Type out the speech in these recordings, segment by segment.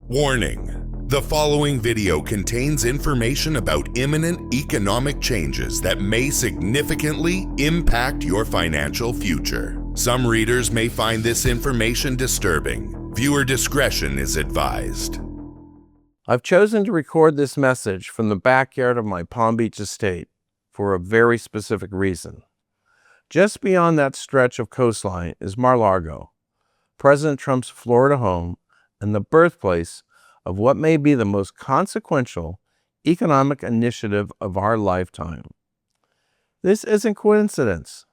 Warning: the following video contains information about imminent economic changes that may significantly impact your financial future. Some readers may find this information disturbing. Viewer discretion is advised. I've chosen to record this message from the backyard of my Palm Beach estate for a very specific reason. Just beyond that stretch of coastline is Mar-a-Lago, President Trump's Florida home and the birthplace of what may be the most consequential economic initiative of our lifetime. This isn't coincidence.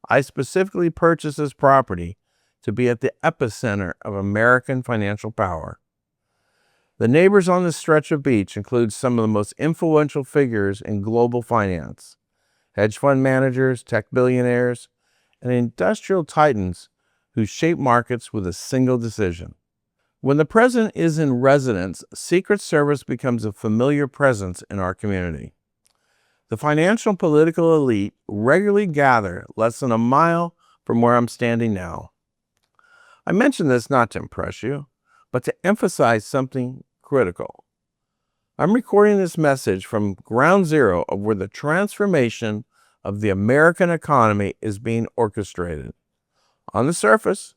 I specifically purchased this property to be at the epicenter of American financial power. The neighbors on this stretch of beach include some of the most influential figures in global finance: hedge fund managers, tech billionaires, and industrial titans who shape markets with a single decision. When the president is in residence, Secret Service becomes a familiar presence in our community. The financial and political elite regularly gather less than a mile from where I'm standing now. I mention this not to impress you, but to emphasize something critical. I'm recording this message from ground zero of where the transformation of the American economy is being orchestrated. On the surface,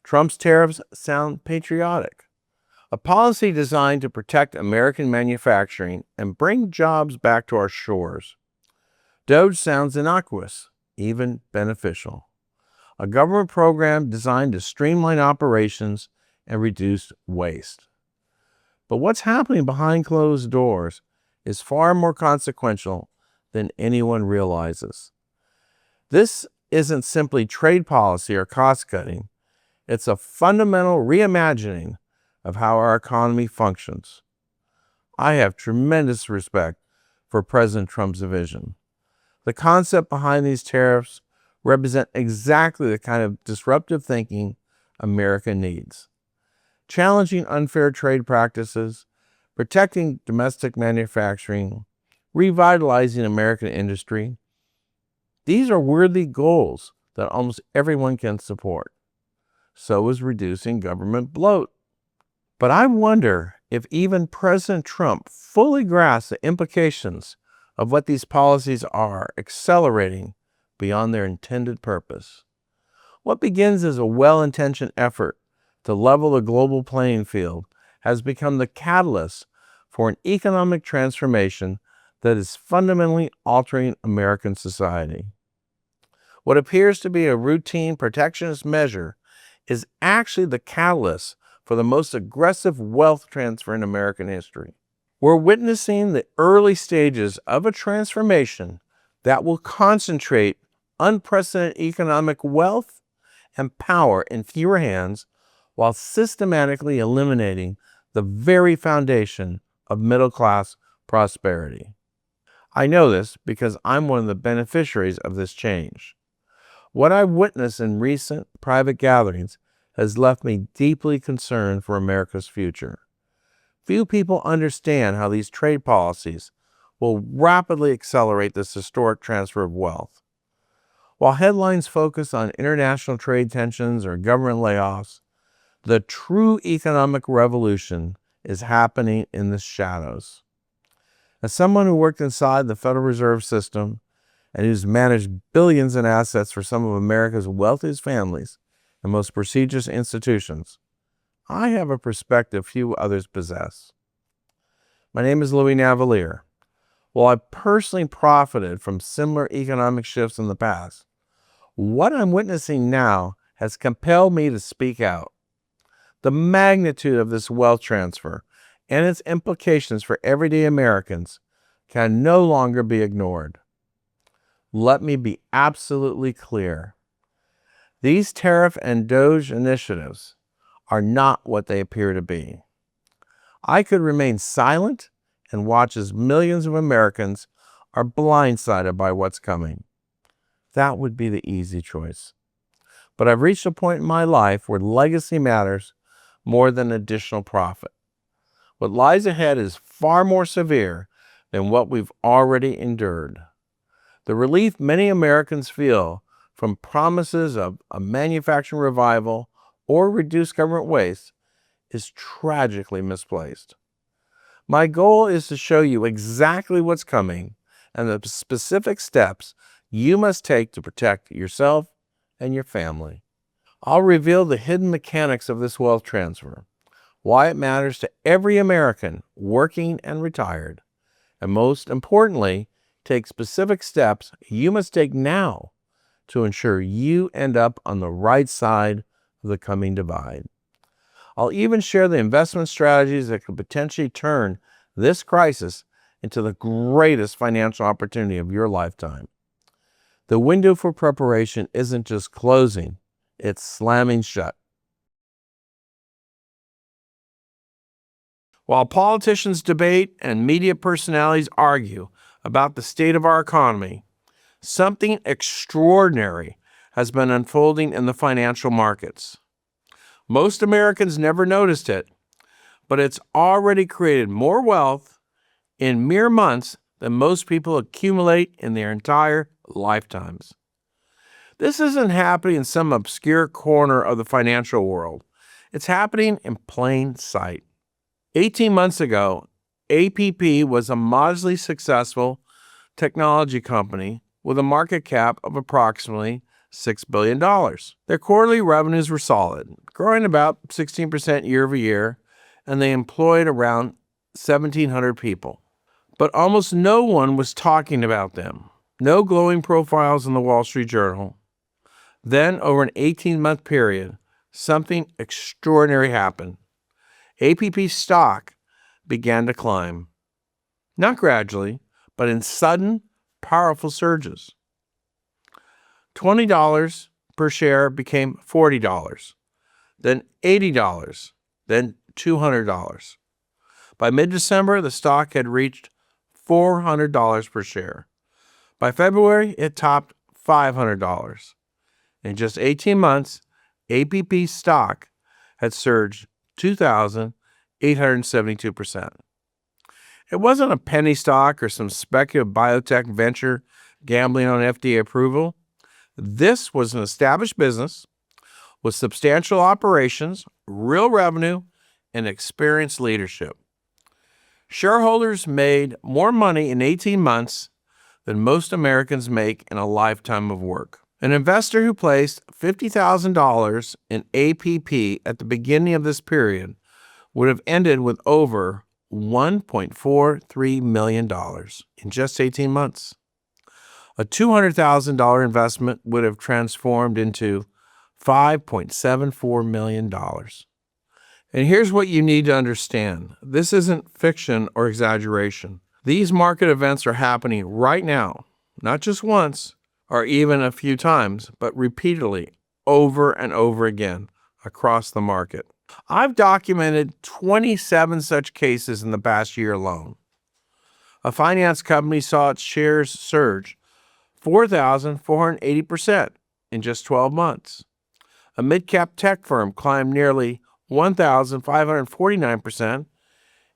Trump's tariffs sound patriotic, a policy designed to protect American manufacturing and bring jobs back to our shores. DOGE sounds innocuous, even beneficial, a government program designed to streamline operations and reduce waste. But what's happening behind closed doors is far more consequential than anyone realizes. This isn't simply trade policy or cost-cutting. It's a fundamental reimagining of how our economy functions. I have tremendous respect for President Trump's vision. The concept behind these tariffs represent exactly the kind of disruptive thinking America needs. Challenging unfair trade practices, protecting domestic manufacturing, revitalizing American industry. These are worthy goals that almost everyone can support. So is reducing government bloat. But I wonder if even President Trump fully grasps the implications of what these policies are accelerating beyond their intended purpose. What begins as a well-intentioned effort to level the global playing field has become the catalyst for an economic transformation that is fundamentally altering American society. What appears to be a routine protectionist measure is actually the catalyst for the most aggressive wealth transfer in American history. We're witnessing the early stages of a transformation that will concentrate unprecedented economic wealth and power in fewer hands while systematically eliminating the very foundation of middle-class prosperity. I know this because I'm one of the beneficiaries of this change. What I've witnessed in recent private gatherings has left me deeply concerned for America's future. Few people understand how these trade policies will rapidly accelerate this historic transfer of wealth. While headlines focus on international trade tensions or government layoffs, the true economic revolution is happening in the shadows. As someone who worked inside the Federal Reserve System and who's managed billions in assets for some of America's wealthiest families and most prestigious institutions, I have a perspective few others possess. My name is Louis Navellier. While I personally profited from similar economic shifts in the past, what I'm witnessing now has compelled me to speak out. The magnitude of this wealth transfer and its implications for everyday Americans can no longer be ignored. Let me be absolutely clear. These tariff and DOGE initiatives are not what they appear to be. I could remain silent and watch as millions of Americans are blindsided by what's coming. That would be the easy choice. But I've reached a point in my life where legacy matters more than additional profit. What lies ahead is far more severe than what we've already endured. The relief many Americans feel from promises of a manufacturing revival or reduced government waste is tragically misplaced. My goal is to show you exactly what's coming and the specific steps you must take to protect yourself and your family. I'll reveal the hidden mechanics of this wealth transfer, why it matters to every American, working and retired, and most importantly, take specific steps you must take now to ensure you end up on the right side of the coming divide. I'll even share the investment strategies that could potentially turn this crisis into the greatest financial opportunity of your lifetime. The window for preparation isn't just closing, it's slamming shut. While politicians debate and media personalities argue about the state of our economy, something extraordinary has been unfolding in the financial markets. Most Americans never noticed it, but it's already created more wealth in mere months than most people accumulate in their entire lifetimes. This isn't happening in some obscure corner of the financial world. It's happening in plain sight. 18 months ago, APP was a modestly successful technology company with a market cap of approximately $6 billion. Their quarterly revenues were solid, growing about 16% year over year, and they employed around 1,700 people. But almost no one was talking about them. No glowing profiles in the Wall Street Journal. Then, over an 18-month period, something extraordinary happened. APP stock began to climb. Not gradually, but in sudden, powerful surges. $20 per share became $40, then $80, then $200. By mid-December, the stock had reached $400 per share. By February, it topped $500. In just 18 months, APP stock had surged 2,872%. It wasn't a penny stock or some speculative biotech venture gambling on FDA approval. This was an established business with substantial operations, real revenue, and experienced leadership. Shareholders made more money in 18 months than most Americans make in a lifetime of work. An investor who placed $50,000 in APP at the beginning of this period would have ended with over $1.43 million in just 18 months. A $200,000 investment would have transformed into $5.74 million. And here's what you need to understand. This isn't fiction or exaggeration. These market events are happening right now, not just once or even a few times, but repeatedly, over and over again across the market. I've documented 27 such cases in the past year alone. A finance company saw its shares surge 4,480% in just 12 months. A mid-cap tech firm climbed nearly 1,549%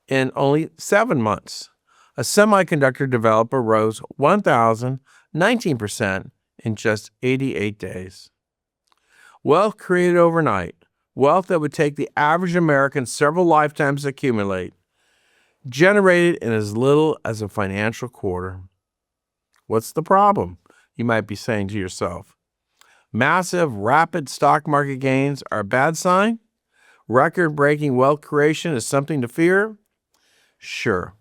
in only 7 months. A semiconductor developer rose 1,019% in just 88 days. Wealth created overnight, wealth that would take the average American several lifetimes to accumulate, generated in as little as a financial quarter. What's the problem? You might be saying to yourself. Massive, rapid stock market gains are a bad sign? Record-breaking wealth creation is something to fear? Sure.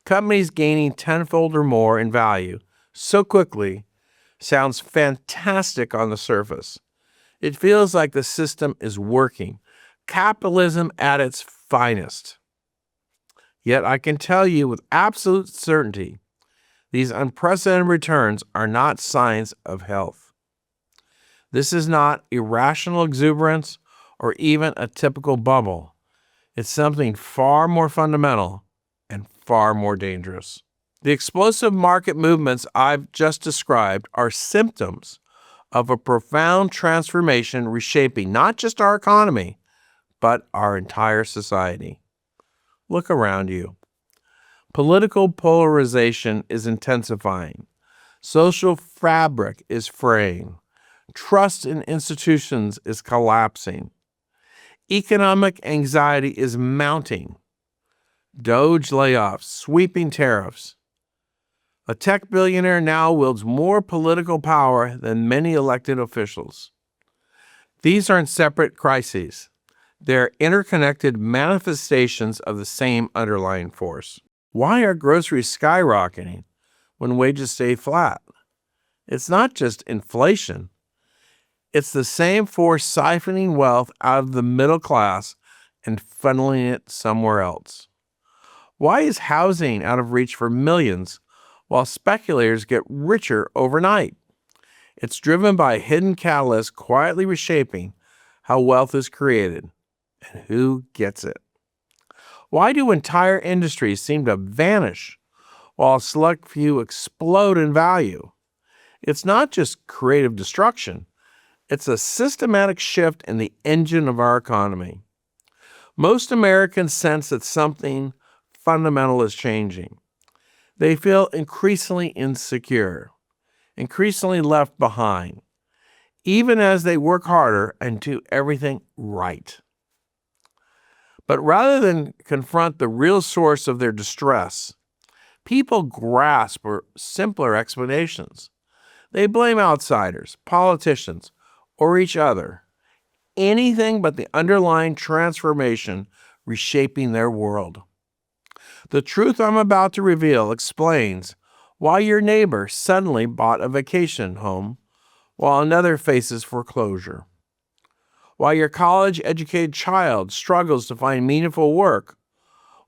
Companies gaining tenfold or more in value so quickly sounds fantastic on the surface. It feels like the system is working. Capitalism at its finest. Yet I can tell you with absolute certainty, these unprecedented returns are not signs of health. This is not irrational exuberance or even a typical bubble. It's something far more fundamental and far more dangerous. The explosive market movements I've just described are symptoms of a profound transformation reshaping not just our economy, but our entire society. Look around you. Political polarization is intensifying. Social fabric is fraying. Trust in institutions is collapsing. Economic anxiety is mounting. Doge layoffs, sweeping tariffs. A tech billionaire now wields more political power than many elected officials. These aren't separate crises. They're interconnected manifestations of the same underlying force. Why are groceries skyrocketing when wages stay flat? It's not just inflation. It's the same force siphoning wealth out of the middle class and funneling it somewhere else. Why is housing out of reach for millions while speculators get richer overnight? It's driven by a hidden catalyst quietly reshaping how wealth is created and who gets it. Why do entire industries seem to vanish while a select few explode in value? It's not just creative destruction. It's a systematic shift in the engine of our economy. Most Americans sense that something fundamental is changing. They feel increasingly insecure, increasingly left behind, even as they work harder and do everything right. But rather than confront the real source of their distress, people grasp for simpler explanations. They blame outsiders, politicians, or each other. Anything but the underlying transformation reshaping their world. The truth I'm about to reveal explains why your neighbor suddenly bought a vacation home while another faces foreclosure. Why your college-educated child struggles to find meaningful work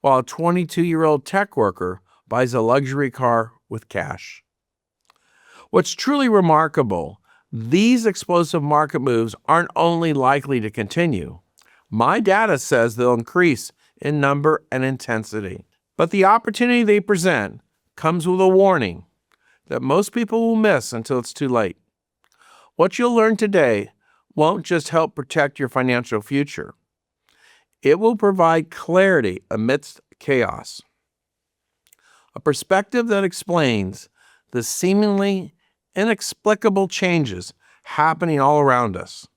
while a 22-year-old tech worker buys a luxury car with cash. What's truly remarkable, these explosive market moves aren't only likely to continue. My data says they'll increase in number and intensity. But the opportunity they present comes with a warning that most people will miss until it's too late. What you'll learn today won't just help protect your financial future. It will provide clarity amidst chaos. A perspective that explains the seemingly inexplicable changes happening all around us.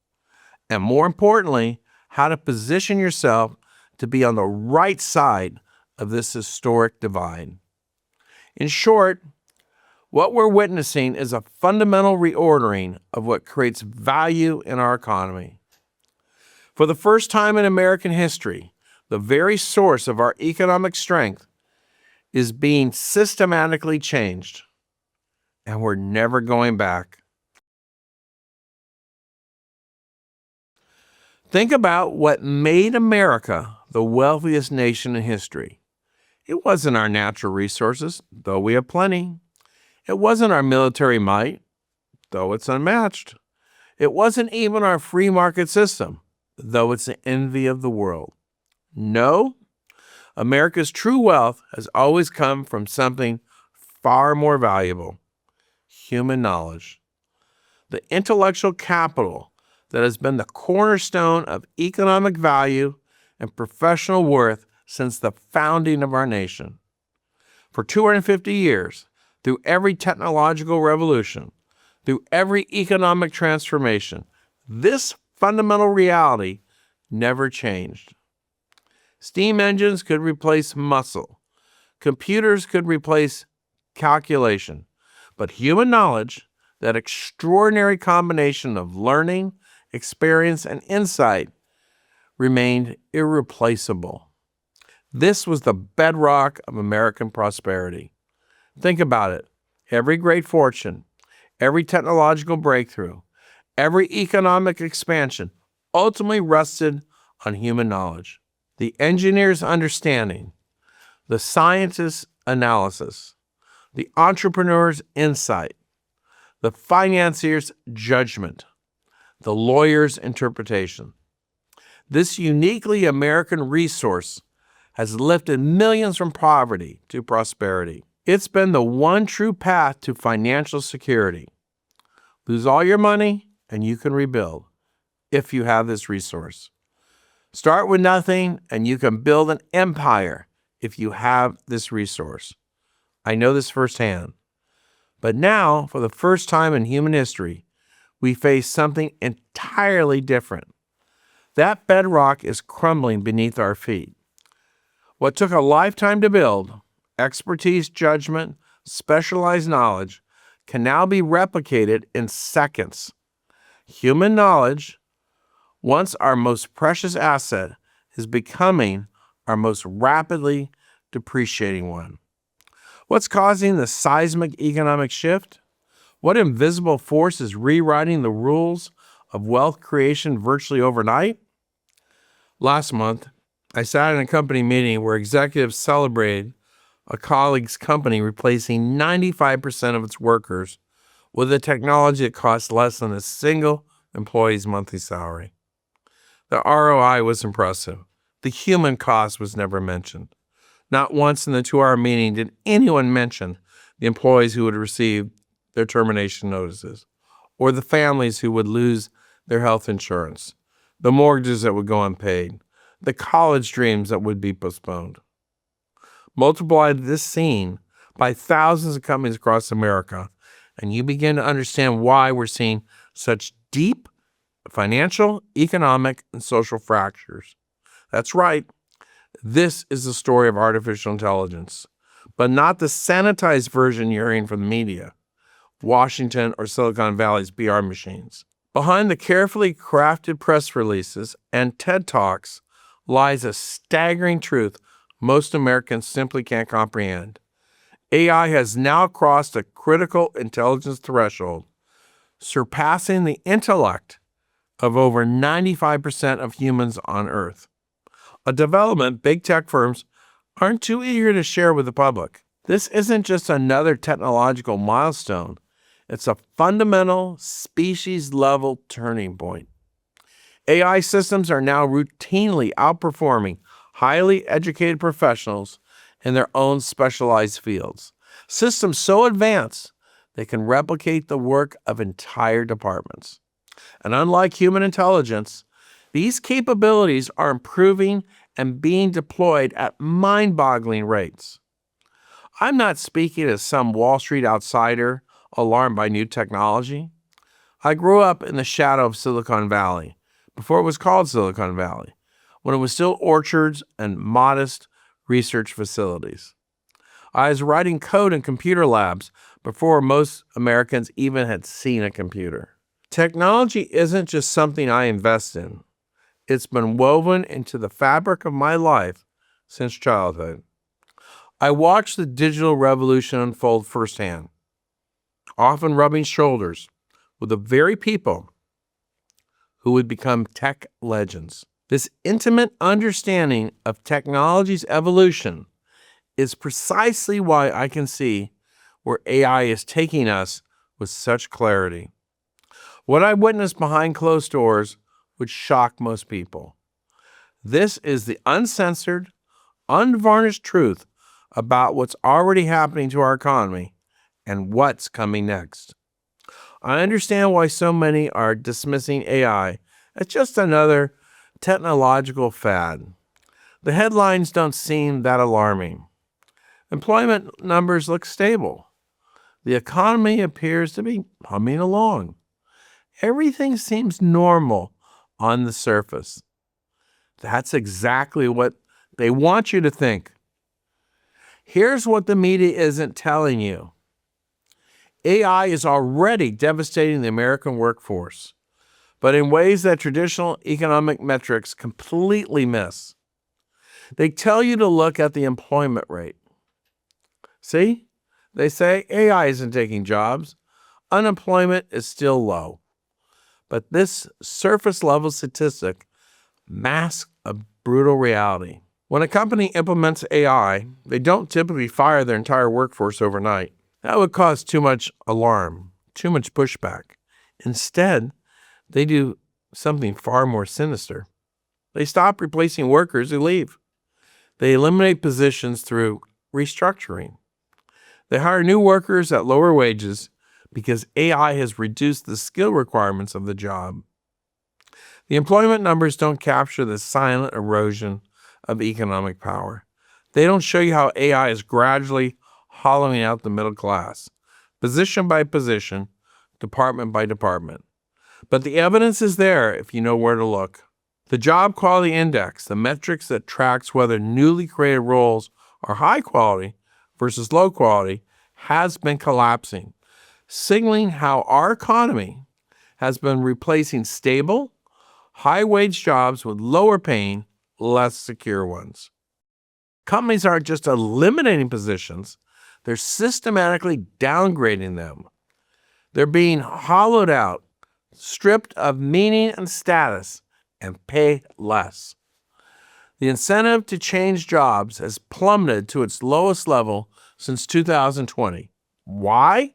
And more importantly, how to position yourself to be on the right side of this historic divide. In short, what we're witnessing is a fundamental reordering of what creates value in our economy. For the first time in American history, the very source of our economic strength is being systematically changed, and we're never going back. Think about what made America the wealthiest nation in history. It wasn't our natural resources, though we have plenty. It wasn't our military might, though it's unmatched. It wasn't even our free market system, though it's the envy of the world. No, America's true wealth has always come from something far more valuable: human knowledge. The intellectual capital that has been the cornerstone of economic value and professional worth since the founding of our nation. For 250 years, through every technological revolution, through every economic transformation, this fundamental reality never changed. Steam engines could replace muscle. Computers could replace calculation. But human knowledge, that extraordinary combination of learning, experience, and insight, remained irreplaceable. This was the bedrock of American prosperity. Think about it. Every great fortune, every technological breakthrough, every economic expansion ultimately rested on human knowledge. The engineer's understanding, the scientist's analysis, the entrepreneur's insight, the financier's judgment, the lawyer's interpretation. This uniquely American resource has lifted millions from poverty to prosperity. It's been the one true path to financial security. Lose all your money and you can rebuild if you have this resource. Start with nothing and you can build an empire if you have this resource. I know this firsthand. But now, for the first time in human history, we face something entirely different. That bedrock is crumbling beneath our feet. What took a lifetime to build, expertise, judgment, specialized knowledge, can now be replicated in seconds. Human knowledge, once our most precious asset, is becoming our most rapidly depreciating one. What's causing the seismic economic shift? What invisible force is rewriting the rules of wealth creation virtually overnight? Last month, I sat in a company meeting where executives celebrated a colleague's company replacing 95% of its workers with a technology that costs less than a single employee's monthly salary. The ROI was impressive. The human cost was never mentioned. Not once in the 2-hour meeting did anyone mention the employees who would receive their termination notices, or the families who would lose their health insurance, the mortgages that would go unpaid, the college dreams that would be postponed. Multiply this scene by thousands of companies across America, and you begin to understand why we're seeing such deep financial, economic, and social fractures. That's right. This is the story of artificial intelligence, but not the sanitized version you're hearing from the media, Washington or Silicon Valley's PR machines. Behind the carefully crafted press releases and TED Talks lies a staggering truth most Americans simply can't comprehend. AI has now crossed a critical intelligence threshold, surpassing the intellect of over 95% of humans on Earth. A development big tech firms aren't too eager to share with the public. This isn't just another technological milestone. It's a fundamental, species-level turning point. AI systems are now routinely outperforming highly educated professionals in their own specialized fields. Systems so advanced they can replicate the work of entire departments. And unlike human intelligence, these capabilities are improving and being deployed at mind-boggling rates. I'm not speaking as some Wall Street outsider alarmed by new technology. I grew up in the shadow of Silicon Valley, before it was called Silicon Valley, when it was still orchards and modest research facilities. I was writing code in computer labs before most Americans even had seen a computer. Technology isn't just something I invest in. It's been woven into the fabric of my life since childhood. I watched the digital revolution unfold firsthand, often rubbing shoulders with the very people who would become tech legends. This intimate understanding of technology's evolution is precisely why I can see where AI is taking us with such clarity. What I witnessed behind closed doors would shock most people. This is the uncensored, unvarnished truth about what's already happening to our economy and what's coming next. I understand why so many are dismissing AI as just another technological fad. The headlines don't seem that alarming. Employment numbers look stable. The economy appears to be humming along. Everything seems normal on the surface. That's exactly what they want you to think. Here's what the media isn't telling you. AI is already devastating the American workforce, but in ways that traditional economic metrics completely miss. They tell you to look at the employment rate. See? They say AI isn't taking jobs. Unemployment is still low. But this surface-level statistic masks a brutal reality. When a company implements AI, they don't typically fire their entire workforce overnight. That would cause too much alarm, too much pushback. Instead, they do something far more sinister. They stop replacing workers who leave. They eliminate positions through restructuring. They hire new workers at lower wages because AI has reduced the skill requirements of the job. The employment numbers don't capture the silent erosion of economic power. They don't show you how AI is gradually hollowing out the middle class, position by position, department by department. But the evidence is there if you know where to look. The Job Quality Index, the metrics that tracks whether newly created roles are high quality versus low quality, has been collapsing, signaling how our economy has been replacing stable, high-wage jobs with lower-paying, less secure ones. Companies aren't just eliminating positions, they're systematically downgrading them. They're being hollowed out, stripped of meaning and status, and pay less. The incentive to change jobs has plummeted to its lowest level since 2020. Why?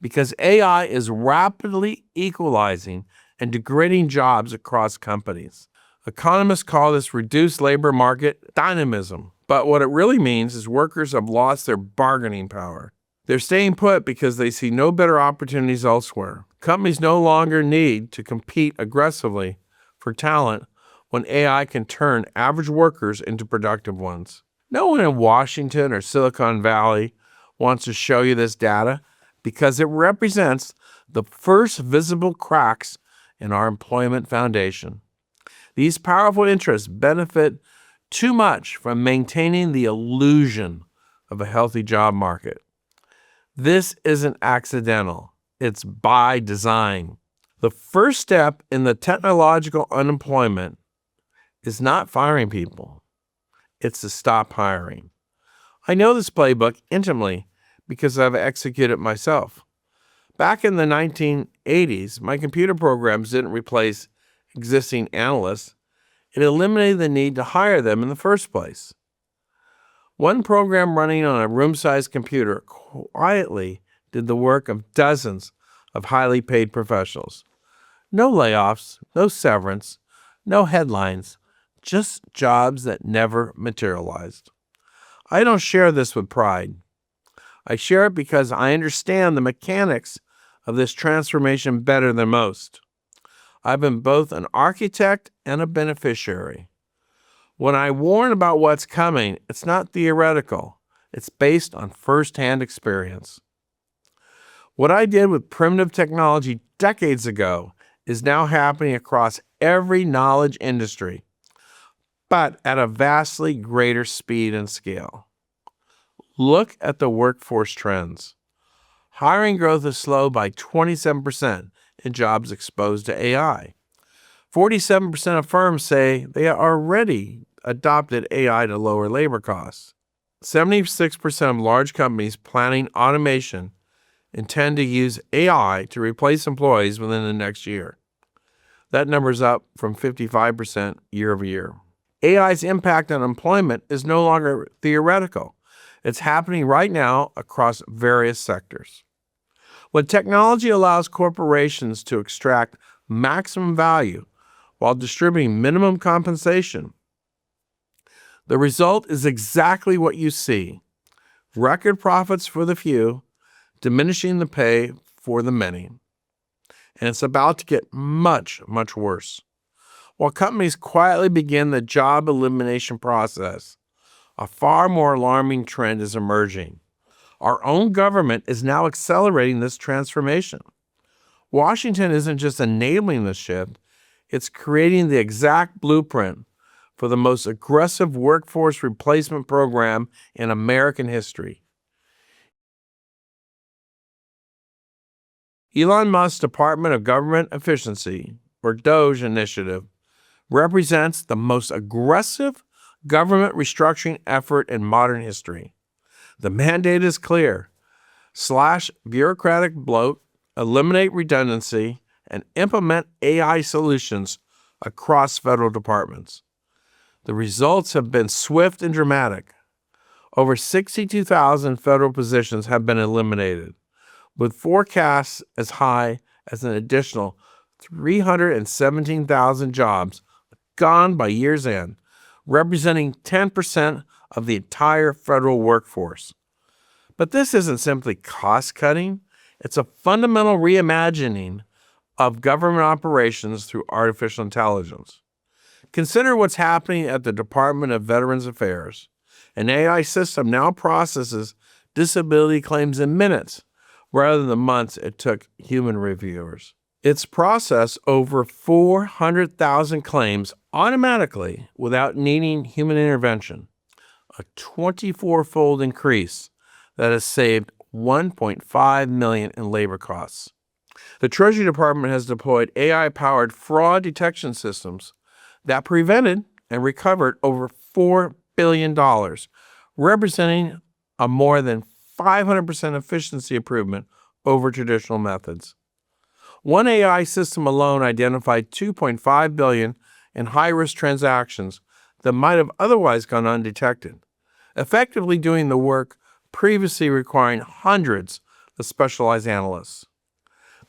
Because AI is rapidly equalizing and degrading jobs across companies. Economists call this reduced labor market dynamism, but what it really means is workers have lost their bargaining power. They're staying put because they see no better opportunities elsewhere. Companies no longer need to compete aggressively for talent when AI can turn average workers into productive ones. No one in Washington or Silicon Valley wants to show you this data because it represents the first visible cracks in our employment foundation. These powerful interests benefit too much from maintaining the illusion of a healthy job market. This isn't accidental. It's by design. The first step in the technological unemployment is not firing people. It's to stop hiring. I know this playbook intimately because I've executed it myself. Back in the 1980s, my computer programs didn't replace existing analysts. It eliminated the need to hire them in the first place. One program running on a room-sized computer quietly did the work of dozens of highly paid professionals. No layoffs, no severance, no headlines, just jobs that never materialized. I don't share this with pride. I share it because I understand the mechanics of this transformation better than most. I've been both an architect and a beneficiary. When I warn about what's coming, it's not theoretical. It's based on first-hand experience. What I did with primitive technology decades ago is now happening across every knowledge industry, but at a vastly greater speed and scale. Look at the workforce trends. Hiring growth is slowed by 27% in jobs exposed to AI. 47% of firms say they already adopted AI to lower labor costs. 76% of large companies planning automation intend to use AI to replace employees within the next year. That number's up from 55% year over year. AI's impact on employment is no longer theoretical. It's happening right now across various sectors. When technology allows corporations to extract maximum value while distributing minimum compensation, the result is exactly what you see: record profits for the few, diminishing the pay for the many. And it's about to get much, much worse. While companies quietly begin the job elimination process, a far more alarming trend is emerging. Our own government is now accelerating this transformation. Washington isn't just enabling this shift, it's creating the exact blueprint for the most aggressive workforce replacement program in American history. Elon Musk's Department of Government Efficiency, or DOGE initiative, represents the most aggressive government restructuring effort in modern history. The mandate is clear: slash bureaucratic bloat, eliminate redundancy, and implement AI solutions across federal departments. The results have been swift and dramatic. Over 62,000 federal positions have been eliminated, with forecasts as high as an additional 317,000 jobs gone by year's end, representing 10% of the entire federal workforce. But this isn't simply cost-cutting. It's a fundamental reimagining of government operations through artificial intelligence. Consider what's happening at the Department of Veterans Affairs. An AI system now processes disability claims in minutes rather than the months it took human reviewers. It's processed over 400,000 claims automatically without needing human intervention, a 24-fold increase that has saved $1.5 million in labor costs. The Treasury Department has deployed AI-powered fraud detection systems that prevented and recovered over $4 billion, representing a more than 500% efficiency improvement over traditional methods. One AI system alone identified $2.5 billion in high-risk transactions that might have otherwise gone undetected, effectively doing the work previously requiring hundreds of specialized analysts.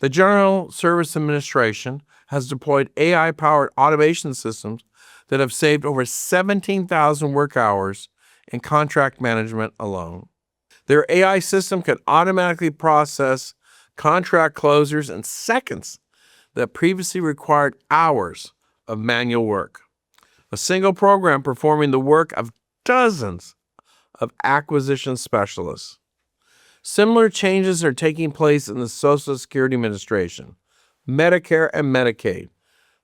The General Service Administration has deployed AI-powered automation systems that have saved over 17,000 work hours in contract management alone. Their AI system can automatically process contract closures in seconds that previously required hours of manual work. A single program performing the work of dozens of acquisition specialists. Similar changes are taking place in the Social Security Administration, Medicare and Medicaid,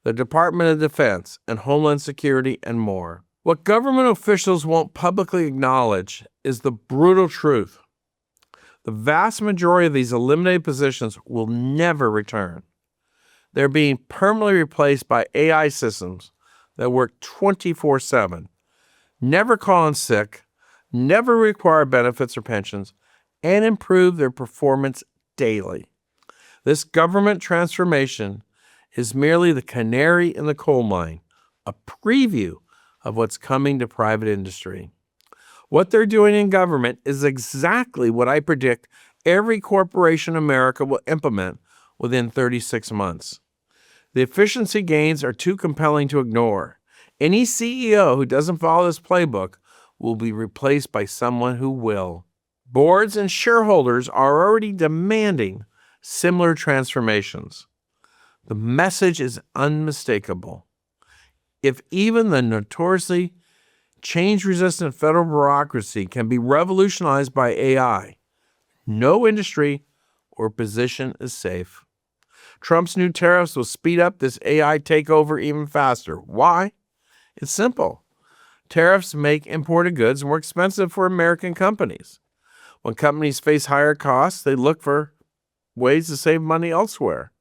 the Department of Defense, and Homeland Security, and more. What government officials won't publicly acknowledge is the brutal truth. The vast majority of these eliminated positions will never return. They're being permanently replaced by AI systems that work 24/7, never call in sick, never require benefits or pensions, and improve their performance daily. This government transformation is merely the canary in the coal mine, a preview of what's coming to private industry. What they're doing in government is exactly what I predict every corporation in America will implement within 36 months. The efficiency gains are too compelling to ignore. Any CEO who doesn't follow this playbook will be replaced by someone who will. Boards and shareholders are already demanding similar transformations. The message is unmistakable. If even the notoriously change-resistant federal bureaucracy can be revolutionized by AI, no industry or position is safe. Trump's new tariffs will speed up this AI takeover even faster. Why? It's simple. Tariffs make imported goods more expensive for American companies. When companies face higher costs, they look for ways to save money elsewhere.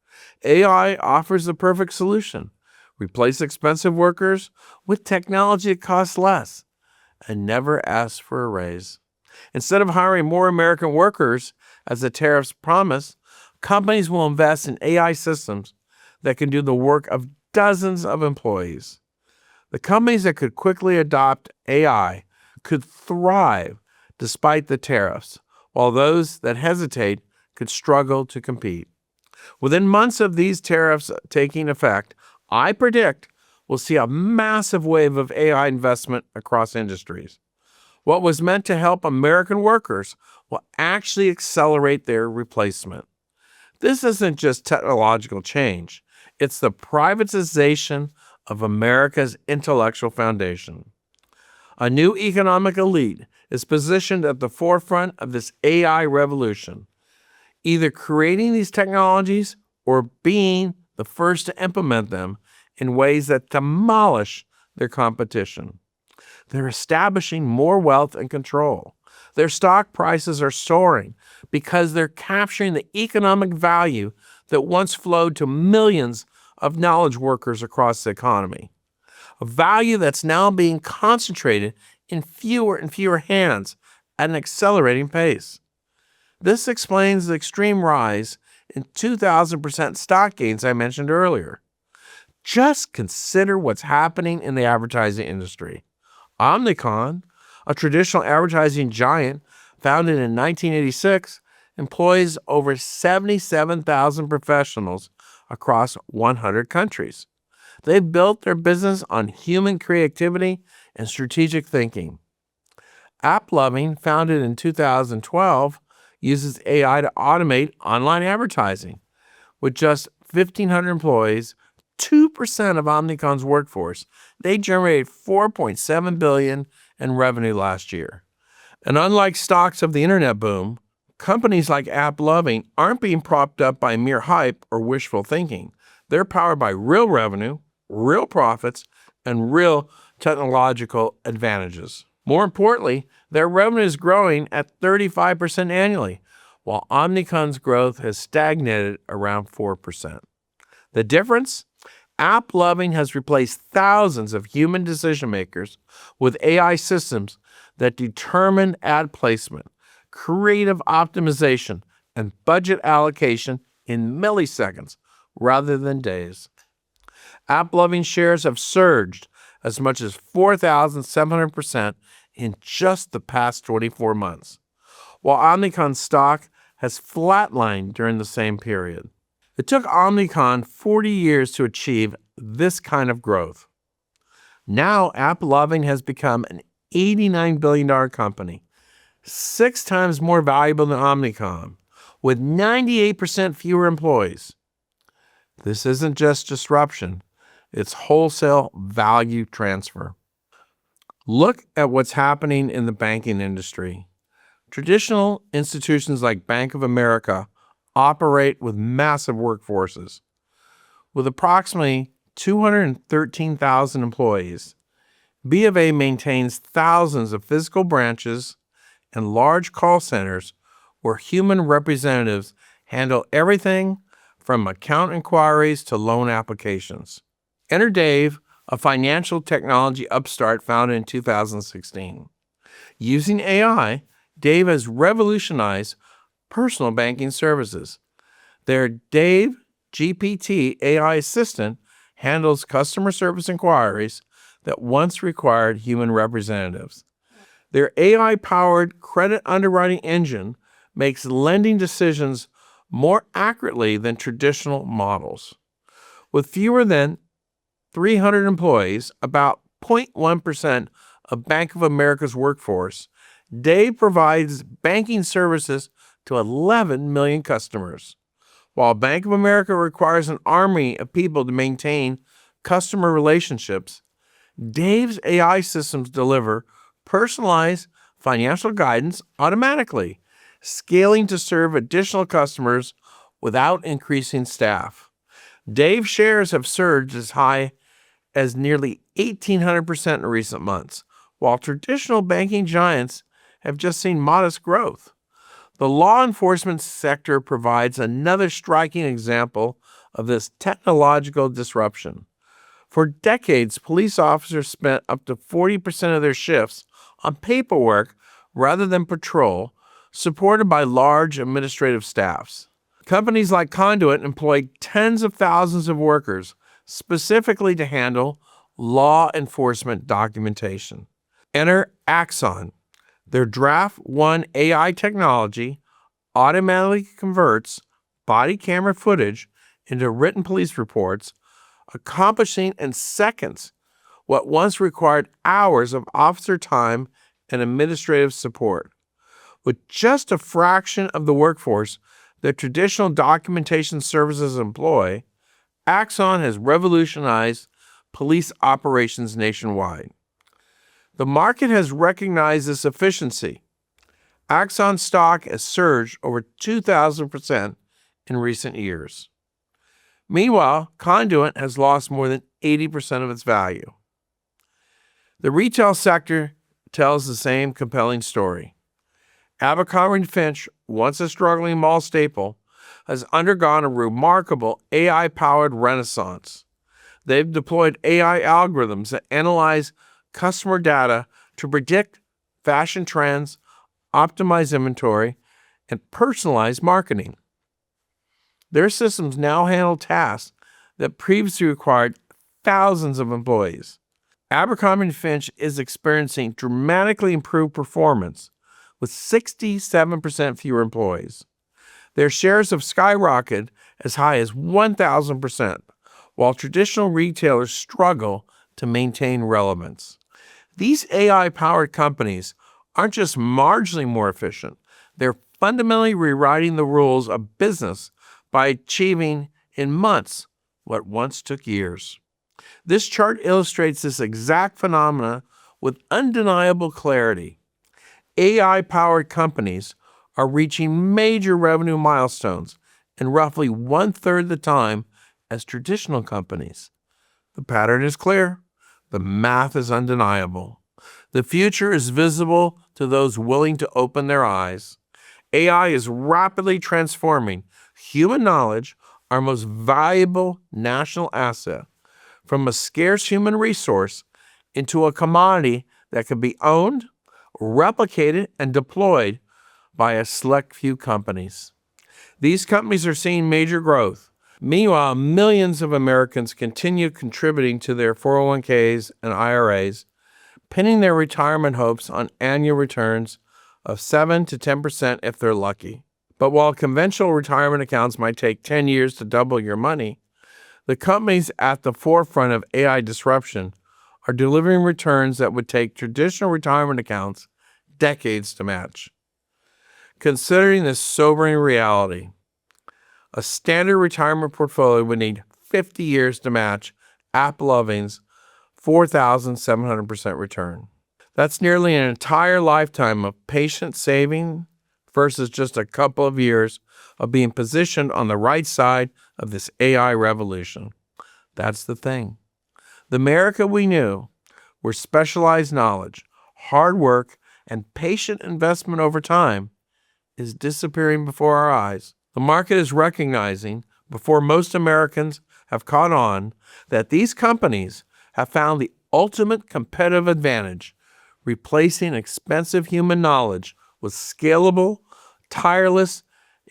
AI offers the perfect solution. Replace expensive workers with technology that costs less and never ask for a raise. Instead of hiring more American workers, as the tariffs promise, companies will invest in AI systems that can do the work of dozens of employees. The companies that could quickly adopt AI could thrive despite the tariffs, while those that hesitate could struggle to compete. Within months of these tariffs taking effect, I predict we'll see a massive wave of AI investment across industries. What was meant to help American workers will actually accelerate their replacement. This isn't just technological change. It's the privatization of America's intellectual foundation. A new economic elite is positioned at the forefront of this AI revolution, either creating these technologies or being the first to implement them in ways that demolish their competition. They're establishing more wealth and control. Their stock prices are soaring because they're capturing the economic value that once flowed to millions of knowledge workers across the economy. A value that's now being concentrated in fewer and fewer hands at an accelerating pace. This explains the extreme rise in 2,000% stock gains I mentioned earlier. Just consider what's happening in the advertising industry. Omnicom, a traditional advertising giant founded in 1986, employs over 77,000 professionals across 100 countries. They've built their business on human creativity and strategic thinking. AppLovin, founded in 2012, uses AI to automate online advertising. With just 1,500 employees, 2% of Omnicom's workforce, they generated $4.7 billion in revenue last year. And unlike stocks of the internet boom, Companies like AppLovin aren't being propped up by mere hype or wishful thinking. They're powered by real revenue, real profits, and real technological advantages. More importantly, their revenue is growing at 35% annually, while Omnicon's growth has stagnated around 4%. The difference? AppLovin has replaced thousands of human decision makers with AI systems that determine ad placement, creative optimization, and budget allocation in milliseconds rather than days. AppLovin shares have surged as much as 4,700% in just the past 24 months, while Omnicon's stock has flatlined during the same period. It took Omnicon 40 years to achieve this kind of growth. Now, AppLovin has become an $89 billion company, 6 times more valuable than Omnicom, with 98% fewer employees. This isn't just disruption, it's wholesale value transfer. Look at what's happening in the banking industry. Traditional institutions like Bank of America operate with massive workforces. With approximately 213,000 employees, B of A maintains thousands of physical branches and large call centers where human representatives handle everything from account inquiries to loan applications. Enter Dave, a financial technology upstart founded in 2016. Using AI, Dave has revolutionized personal banking services. Their Dave GPT AI assistant handles customer service inquiries that once required human representatives. Their AI-powered credit underwriting engine makes lending decisions more accurately than traditional models. With fewer than 300 employees, about 0.1% of Bank of America's workforce, Dave provides banking services to 11 million customers. While Bank of America requires an army of people to maintain customer relationships, Dave's AI systems deliver personalized financial guidance automatically, scaling to serve additional customers without increasing staff. Dave shares have surged as high as nearly 1,800% in recent months, while traditional banking giants have just seen modest growth. The law enforcement sector provides another striking example of this technological disruption. For decades, police officers spent up to 40% of their shifts on paperwork rather than patrol, supported by large administrative staffs. Companies like Conduit employ tens of thousands of workers specifically to handle law enforcement documentation. Enter Axon. Their Draft 1 AI technology automatically converts body camera footage into written police reports, accomplishing in seconds what once required hours of officer time and administrative support. With just a fraction of the workforce that traditional documentation services employ, Axon has revolutionized police operations nationwide. The market has recognized this efficiency. Axon stock has surged over 2,000% in recent years. Meanwhile, Conduit has lost more than 80% of its value. The retail sector tells the same compelling story. Abercrombie & Fitch, once a struggling mall staple, has undergone a remarkable AI-powered renaissance. They've deployed AI algorithms that analyze customer data to predict fashion trends, optimize inventory, and personalize marketing. Their systems now handle tasks that previously required thousands of employees. Abercrombie & Fitch is experiencing dramatically improved performance with 67% fewer employees. Their shares have skyrocketed as high as 1,000%, while traditional retailers struggle to maintain relevance. These AI-powered companies aren't just marginally more efficient, they're fundamentally rewriting the rules of business by achieving in months what once took years. This chart illustrates this exact phenomena with undeniable clarity. AI-powered companies are reaching major revenue milestones in roughly 1/3 the time as traditional companies. The pattern is clear. The math is undeniable. The future is visible to those willing to open their eyes. AI is rapidly transforming human knowledge, our most valuable national asset, from a scarce human resource into a commodity that can be owned, replicated, and deployed by a select few companies. These companies are seeing major growth. Meanwhile, millions of Americans continue contributing to their 401ks and IRAs, pinning their retirement hopes on annual returns of 7 to 10% if they're lucky. But while conventional retirement accounts might take 10 years to double your money, the companies at the forefront of AI disruption are delivering returns that would take traditional retirement accounts decades to match. Considering this sobering reality, a standard retirement portfolio would need 50 years to match AppLoving's 4,700% return. That's nearly an entire lifetime of patient saving versus just a couple of years of being positioned on the right side of this AI revolution. That's the thing. The America we knew, where specialized knowledge, hard work, and patient investment over time is disappearing before our eyes. The market is recognizing, before most Americans have caught on, that these companies have found the ultimate competitive advantage, replacing expensive human knowledge with scalable, tireless,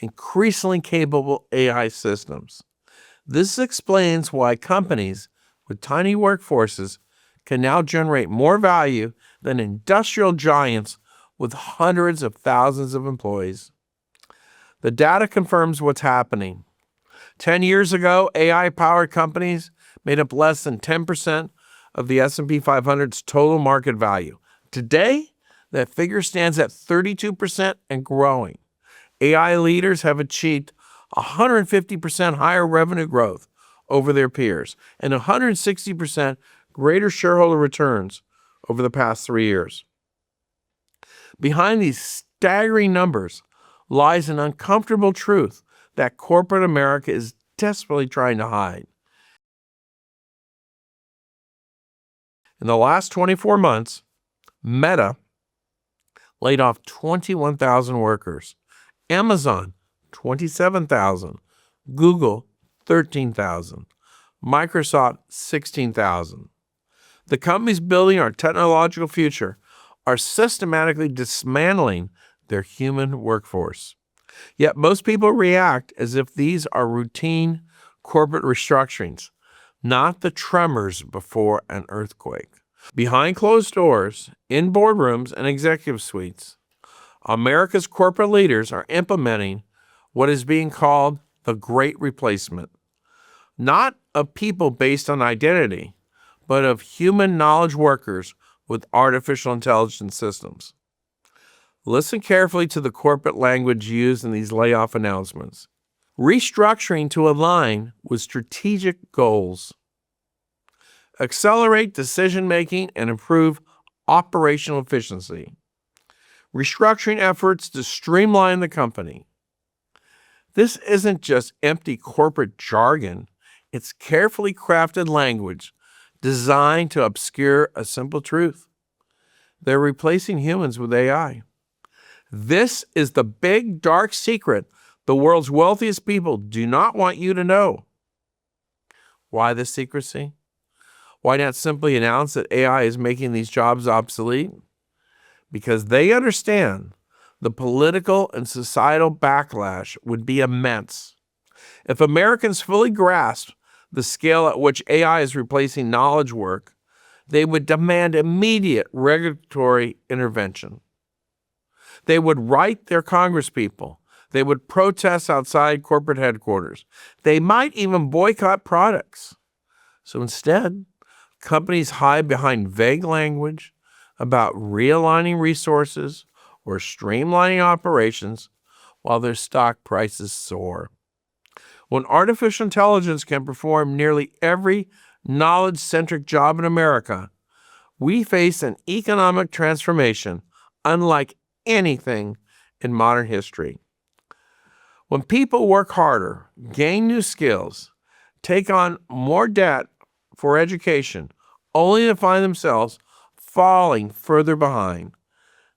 increasingly capable AI systems. This explains why companies with tiny workforces can now generate more value than industrial giants with hundreds of thousands of employees. The data confirms what's happening. 10 years ago, AI-powered companies made up less than 10% of the S&P 500's total market value. Today, that figure stands at 32% and growing. AI leaders have achieved 150% higher revenue growth over their peers and 160% greater shareholder returns over the past 3 years. Behind these staggering numbers lies an uncomfortable truth that corporate America is desperately trying to hide. In the last 24 months, Meta laid off 21,000 workers, Amazon 27,000, Google 13,000, Microsoft 16,000. The companies building our technological future are systematically dismantling their human workforce. Yet most people react as if these are routine corporate restructurings, not the tremors before an earthquake. Behind closed doors, in boardrooms and executive suites, America's corporate leaders are implementing what is being called the Great Replacement, not of people based on identity, but of human knowledge workers with artificial intelligence systems. Listen carefully to the corporate language used in these layoff announcements. Restructuring to align with strategic goals. Accelerate decision-making and improve operational efficiency. Restructuring efforts to streamline the company. This isn't just empty corporate jargon. It's carefully crafted language designed to obscure a simple truth. They're replacing humans with AI. This is the big, dark secret the world's wealthiest people do not want you to know. Why the secrecy? Why not simply announce that AI is making these jobs obsolete? Because they understand the political and societal backlash would be immense. If Americans fully grasped the scale at which AI is replacing knowledge work, they would demand immediate regulatory intervention. They would write their congresspeople. They would protest outside corporate headquarters. They might even boycott products. So instead, companies hide behind vague language about realigning resources or streamlining operations while their stock prices soar. When artificial intelligence can perform nearly every knowledge-centric job in America, we face an economic transformation unlike anything in modern history. When people work harder, gain new skills, take on more debt for education, only to find themselves falling further behind,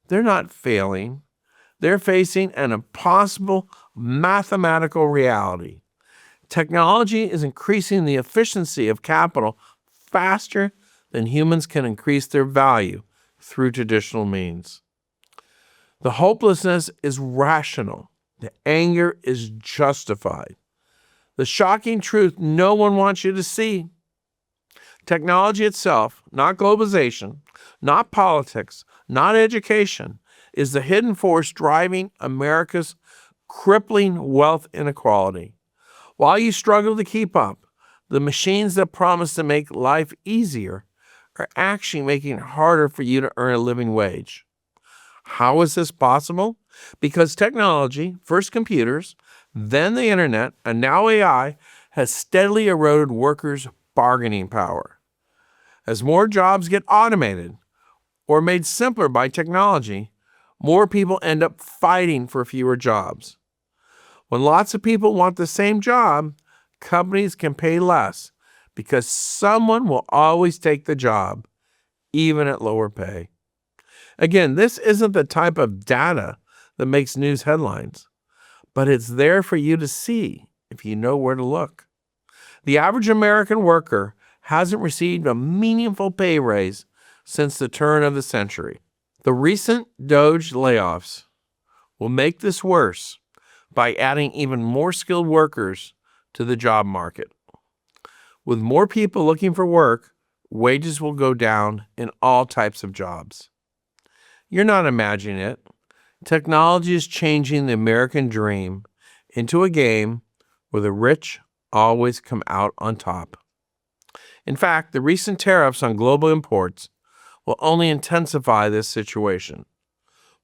they're not failing. They're facing an impossible mathematical reality. Technology is increasing the efficiency of capital faster than humans can increase their value through traditional means. The hopelessness is rational. The anger is justified. The shocking truth no one wants you to see. Technology itself, not globalization, not politics, not education, is the hidden force driving America's crippling wealth inequality. While you struggle to keep up, the machines that promise to make life easier are actually making it harder for you to earn a living wage. How is this possible? Because technology, first computers, then the internet, and now AI, has steadily eroded workers' bargaining power. As more jobs get automated or made simpler by technology, more people end up fighting for fewer jobs. When lots of people want the same job, companies can pay less because someone will always take the job, even at lower pay. Again, this isn't the type of data that makes news headlines, but it's there for you to see if you know where to look. The average American worker hasn't received a meaningful pay raise since the turn of the century. The recent DOGE layoffs will make this worse by adding even more skilled workers to the job market. With more people looking for work, wages will go down in all types of jobs. You're not imagining it. Technology is changing the American dream into a game where the rich always come out on top. In fact, the recent tariffs on global imports will only intensify this situation.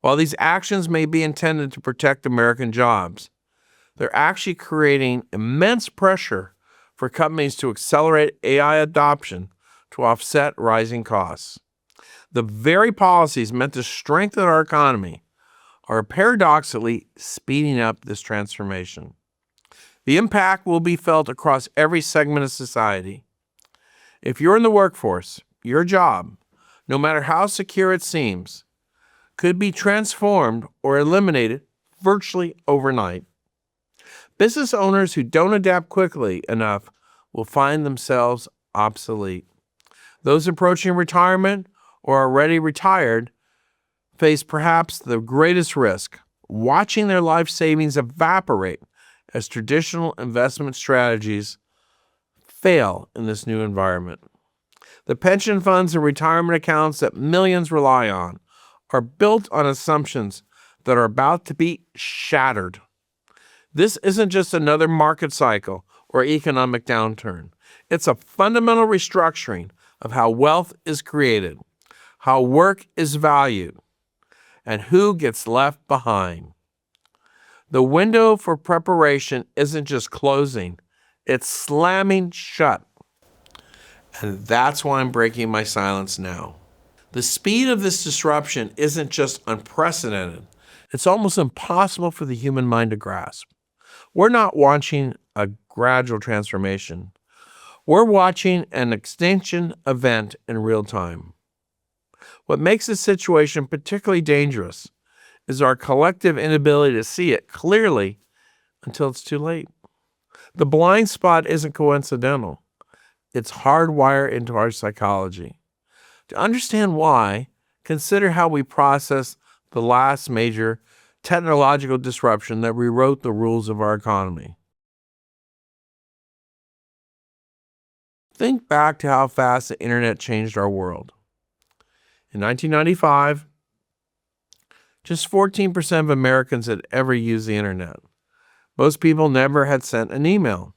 While these actions may be intended to protect American jobs, they're actually creating immense pressure for companies to accelerate AI adoption to offset rising costs. The very policies meant to strengthen our economy are paradoxically speeding up this transformation. The impact will be felt across every segment of society. If you're in the workforce, your job, no matter how secure it seems, could be transformed or eliminated virtually overnight. Business owners who don't adapt quickly enough will find themselves obsolete. Those approaching retirement or already retired face perhaps the greatest risk, watching their life savings evaporate as traditional investment strategies fail in this new environment. The pension funds and retirement accounts that millions rely on are built on assumptions that are about to be shattered. This isn't just another market cycle or economic downturn. It's a fundamental restructuring of how wealth is created, how work is valued, and who gets left behind. The window for preparation isn't just closing, it's slamming shut. And that's why I'm breaking my silence now. The speed of this disruption isn't just unprecedented, it's almost impossible for the human mind to grasp. We're not watching a gradual transformation. We're watching an extinction event in real time. What makes this situation particularly dangerous is our collective inability to see it clearly until it's too late. The blind spot isn't coincidental. It's hardwired into our psychology. To understand why, consider how we process the last major technological disruption that rewrote the rules of our economy. Think back to how fast the internet changed our world. In 1995, just 14% of Americans had ever used the internet. Most people never had sent an email.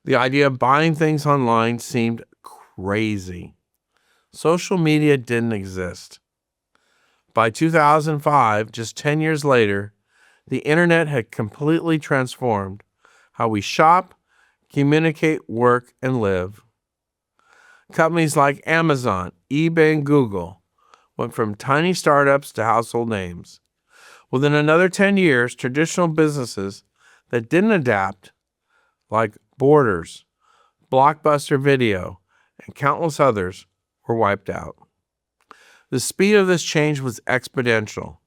The idea of buying things online seemed crazy. Social media didn't exist. By 2005, just 10 years later, the internet had completely transformed how we shop, communicate, work, and live. Companies like Amazon, eBay, and Google went from tiny startups to household names. Within another 10 years, traditional businesses that didn't adapt, like Borders, Blockbuster Video, and countless others, were wiped out. The speed of this change was exponential.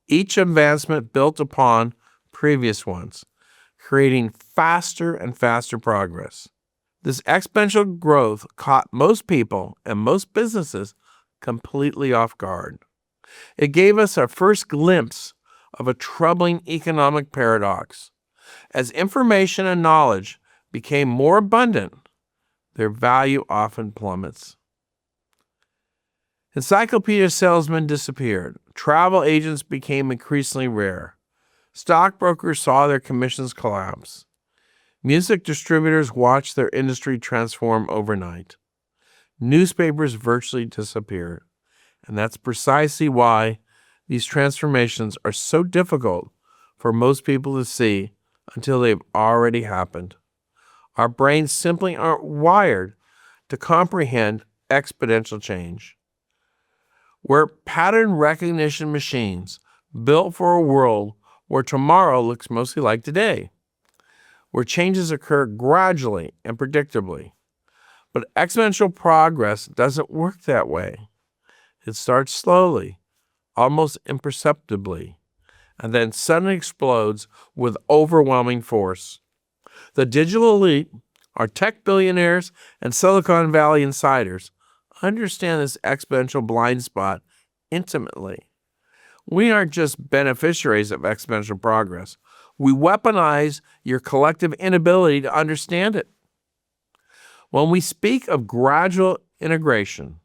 Each advancement built upon previous ones, creating faster and faster progress. This exponential growth caught most people and most businesses completely off guard. It gave us our first glimpse of a troubling economic paradox. As information and knowledge became more abundant, their value often plummets. Encyclopedia salesmen disappeared. Travel agents became increasingly rare. Stockbrokers saw their commissions collapse. Music distributors watched their industry transform overnight. Newspapers virtually disappeared. And that's precisely why these transformations are so difficult for most people to see until they've already happened. Our brains simply aren't wired to comprehend exponential change. We're pattern recognition machines built for a world where tomorrow looks mostly like today, where changes occur gradually and predictably. But exponential progress doesn't work that way. It starts slowly, almost imperceptibly, and then suddenly explodes with overwhelming force. The digital elite, our tech billionaires and Silicon Valley insiders, understand this exponential blind spot intimately. We aren't just beneficiaries of exponential progress. We weaponize your collective inability to understand it. When we speak of gradual integration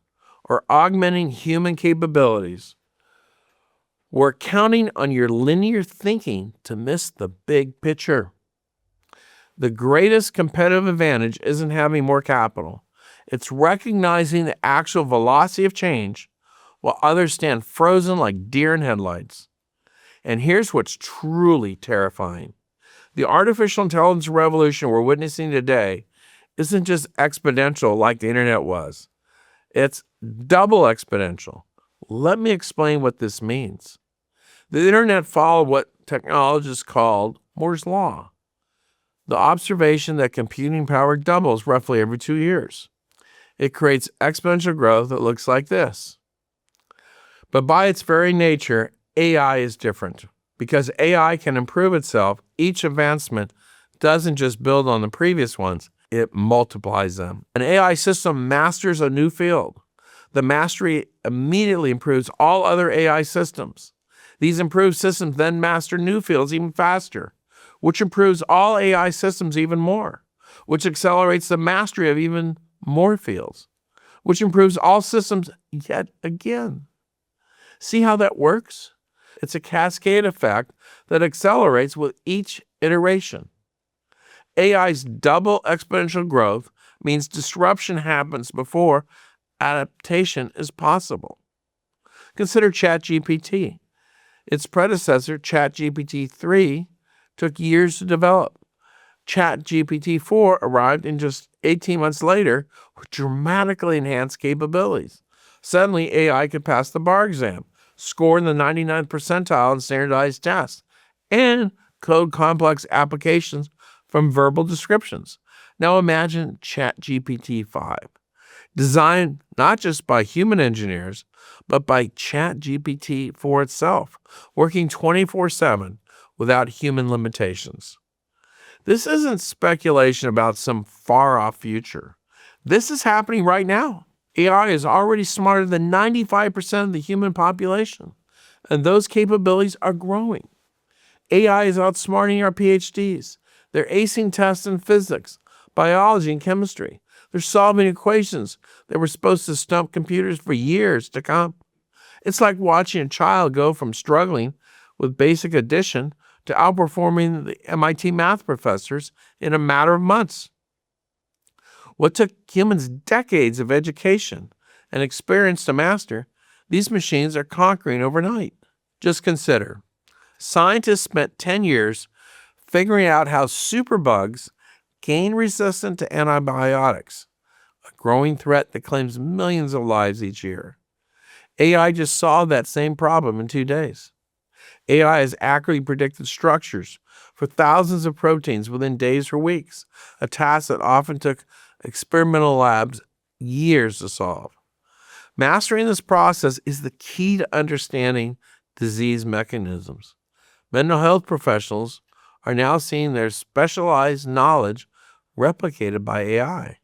or augmenting human capabilities, we're counting on your linear thinking to miss the big picture. The greatest competitive advantage isn't having more capital. It's recognizing the actual velocity of change while others stand frozen like deer in headlights. And here's what's truly terrifying. The artificial intelligence revolution we're witnessing today isn't just exponential like the internet was. It's double exponential. Let me explain what this means. The internet followed what technologists called Moore's Law, the observation that computing power doubles roughly every 2 years. It creates exponential growth that looks like this. But by its very nature, AI is different. Because AI can improve itself, each advancement doesn't just build on the previous ones, it multiplies them. An AI system masters a new field. The mastery immediately improves all other AI systems. These improved systems then master new fields even faster, which improves all AI systems even more, which accelerates the mastery of even more fields, which improves all systems yet again. See how that works? It's a cascade effect that accelerates with each iteration. AI's double exponential growth means disruption happens before adaptation is possible. Consider ChatGPT. Its predecessor, ChatGPT-3, took years to develop. ChatGPT-4 arrived in just 18 months later with dramatically enhanced capabilities. Suddenly, AI could pass the bar exam, score in the 99th percentile in standardized tests, and code complex applications from verbal descriptions. Now imagine ChatGPT-5, designed not just by human engineers, but by ChatGPT-4 itself, working 24/7 without human limitations. This isn't speculation about some far-off future. This is happening right now. AI is already smarter than 95% of the human population, and those capabilities are growing. AI is outsmarting our PhDs. They're acing tests in physics, biology, and chemistry. They're solving equations that were supposed to stump computers for years to come. It's like watching a child go from struggling with basic addition to outperforming the MIT math professors in a matter of months. What took humans decades of education and experience to master, these machines are conquering overnight. Just consider, scientists spent 10 years figuring out how superbugs gain resistance to antibiotics, a growing threat that claims millions of lives each year. AI just solved that same problem in 2 days. AI has accurately predicted structures for thousands of proteins within days or weeks, a task that often took experimental labs years to solve. Mastering this process is the key to understanding disease mechanisms. Mental health professionals are now seeing their specialized knowledge replicated by AI.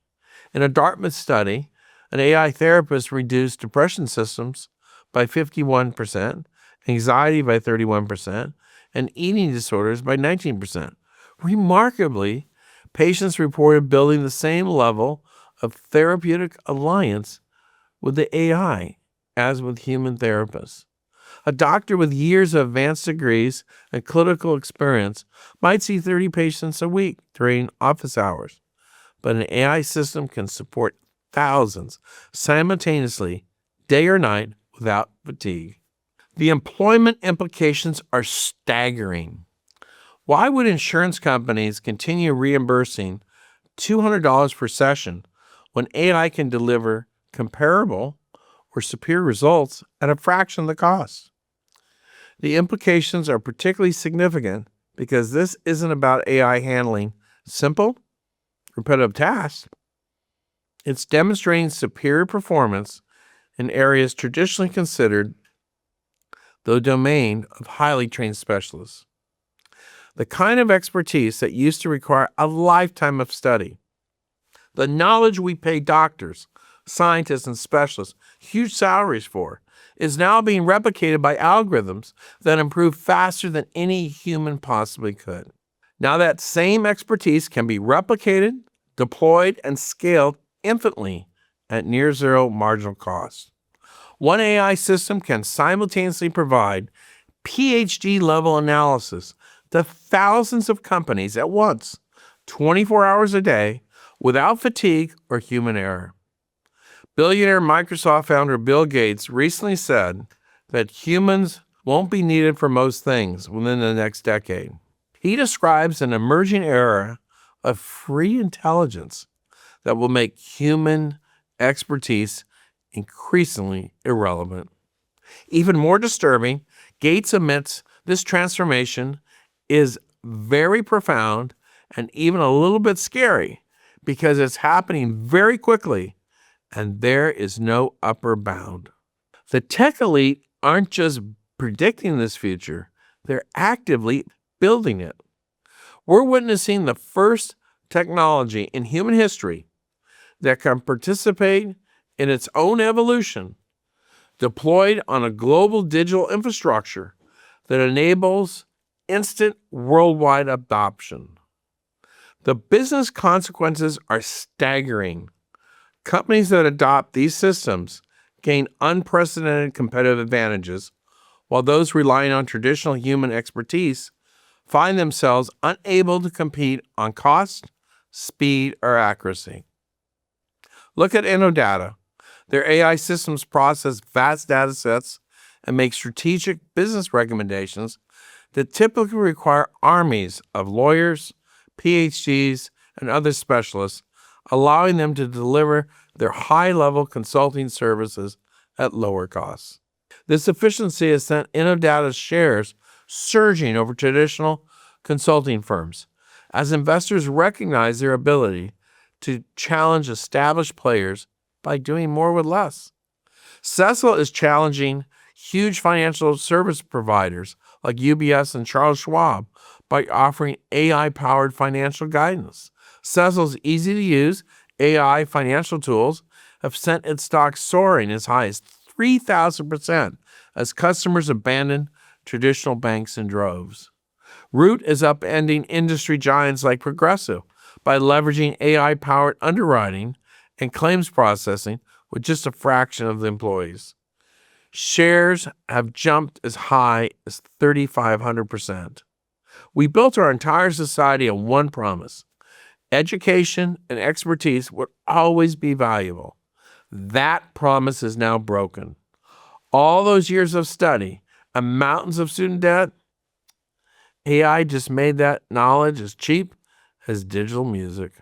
In a Dartmouth study, an AI therapist reduced depression symptoms by 51%, anxiety by 31%, and eating disorders by 19%. Remarkably, patients reported building the same level of therapeutic alliance with the AI as with human therapists. A doctor with years of advanced degrees and clinical experience might see 30 patients a week during office hours, but an AI system can support thousands simultaneously, day or night, without fatigue. The employment implications are staggering. Why would insurance companies continue reimbursing $200 per session when AI can deliver comparable or superior results at a fraction of the cost? The implications are particularly significant because this isn't about AI handling simple, repetitive tasks. It's demonstrating superior performance in areas traditionally considered the domain of highly trained specialists. The kind of expertise that used to require a lifetime of study. The knowledge we pay doctors, scientists, and specialists huge salaries for is now being replicated by algorithms that improve faster than any human possibly could. Now that same expertise can be replicated, deployed, and scaled infinitely at near zero marginal cost. One AI system can simultaneously provide PhD-level analysis to thousands of companies at once, 24 hours a day, without fatigue or human error. Billionaire Microsoft founder Bill Gates recently said that humans won't be needed for most things within the next decade. He describes an emerging era of free intelligence that will make human expertise increasingly irrelevant. Even more disturbing, Gates admits this transformation is very profound and even a little bit scary because it's happening very quickly and there is no upper bound. The tech elite aren't just predicting this future, they're actively building it. We're witnessing the first technology in human history that can participate in its own evolution, deployed on a global digital infrastructure that enables instant worldwide adoption. The business consequences are staggering. Companies that adopt these systems gain unprecedented competitive advantages, while those relying on traditional human expertise find themselves unable to compete on cost, speed, or accuracy. Look at Innodata. Their AI systems process vast data sets and make strategic business recommendations that typically require armies of lawyers, PhDs, and other specialists, allowing them to deliver their high-level consulting services at lower costs. This efficiency has sent Innodata's shares surging over traditional consulting firms as investors recognize their ability to challenge established players by doing more with less. Cecil is challenging huge financial service providers like UBS and Charles Schwab by offering AI-powered financial guidance. Cecil's easy-to-use AI financial tools have sent its stock soaring as high as 3,000% as customers abandon traditional banks in droves. Root is upending industry giants like Progressive by leveraging AI-powered underwriting and claims processing with just a fraction of the employees. Shares have jumped as high as 3,500%. We built our entire society on one promise: education and expertise would always be valuable. That promise is now broken. All those years of study and mountains of student debt, AI just made that knowledge as cheap as digital music.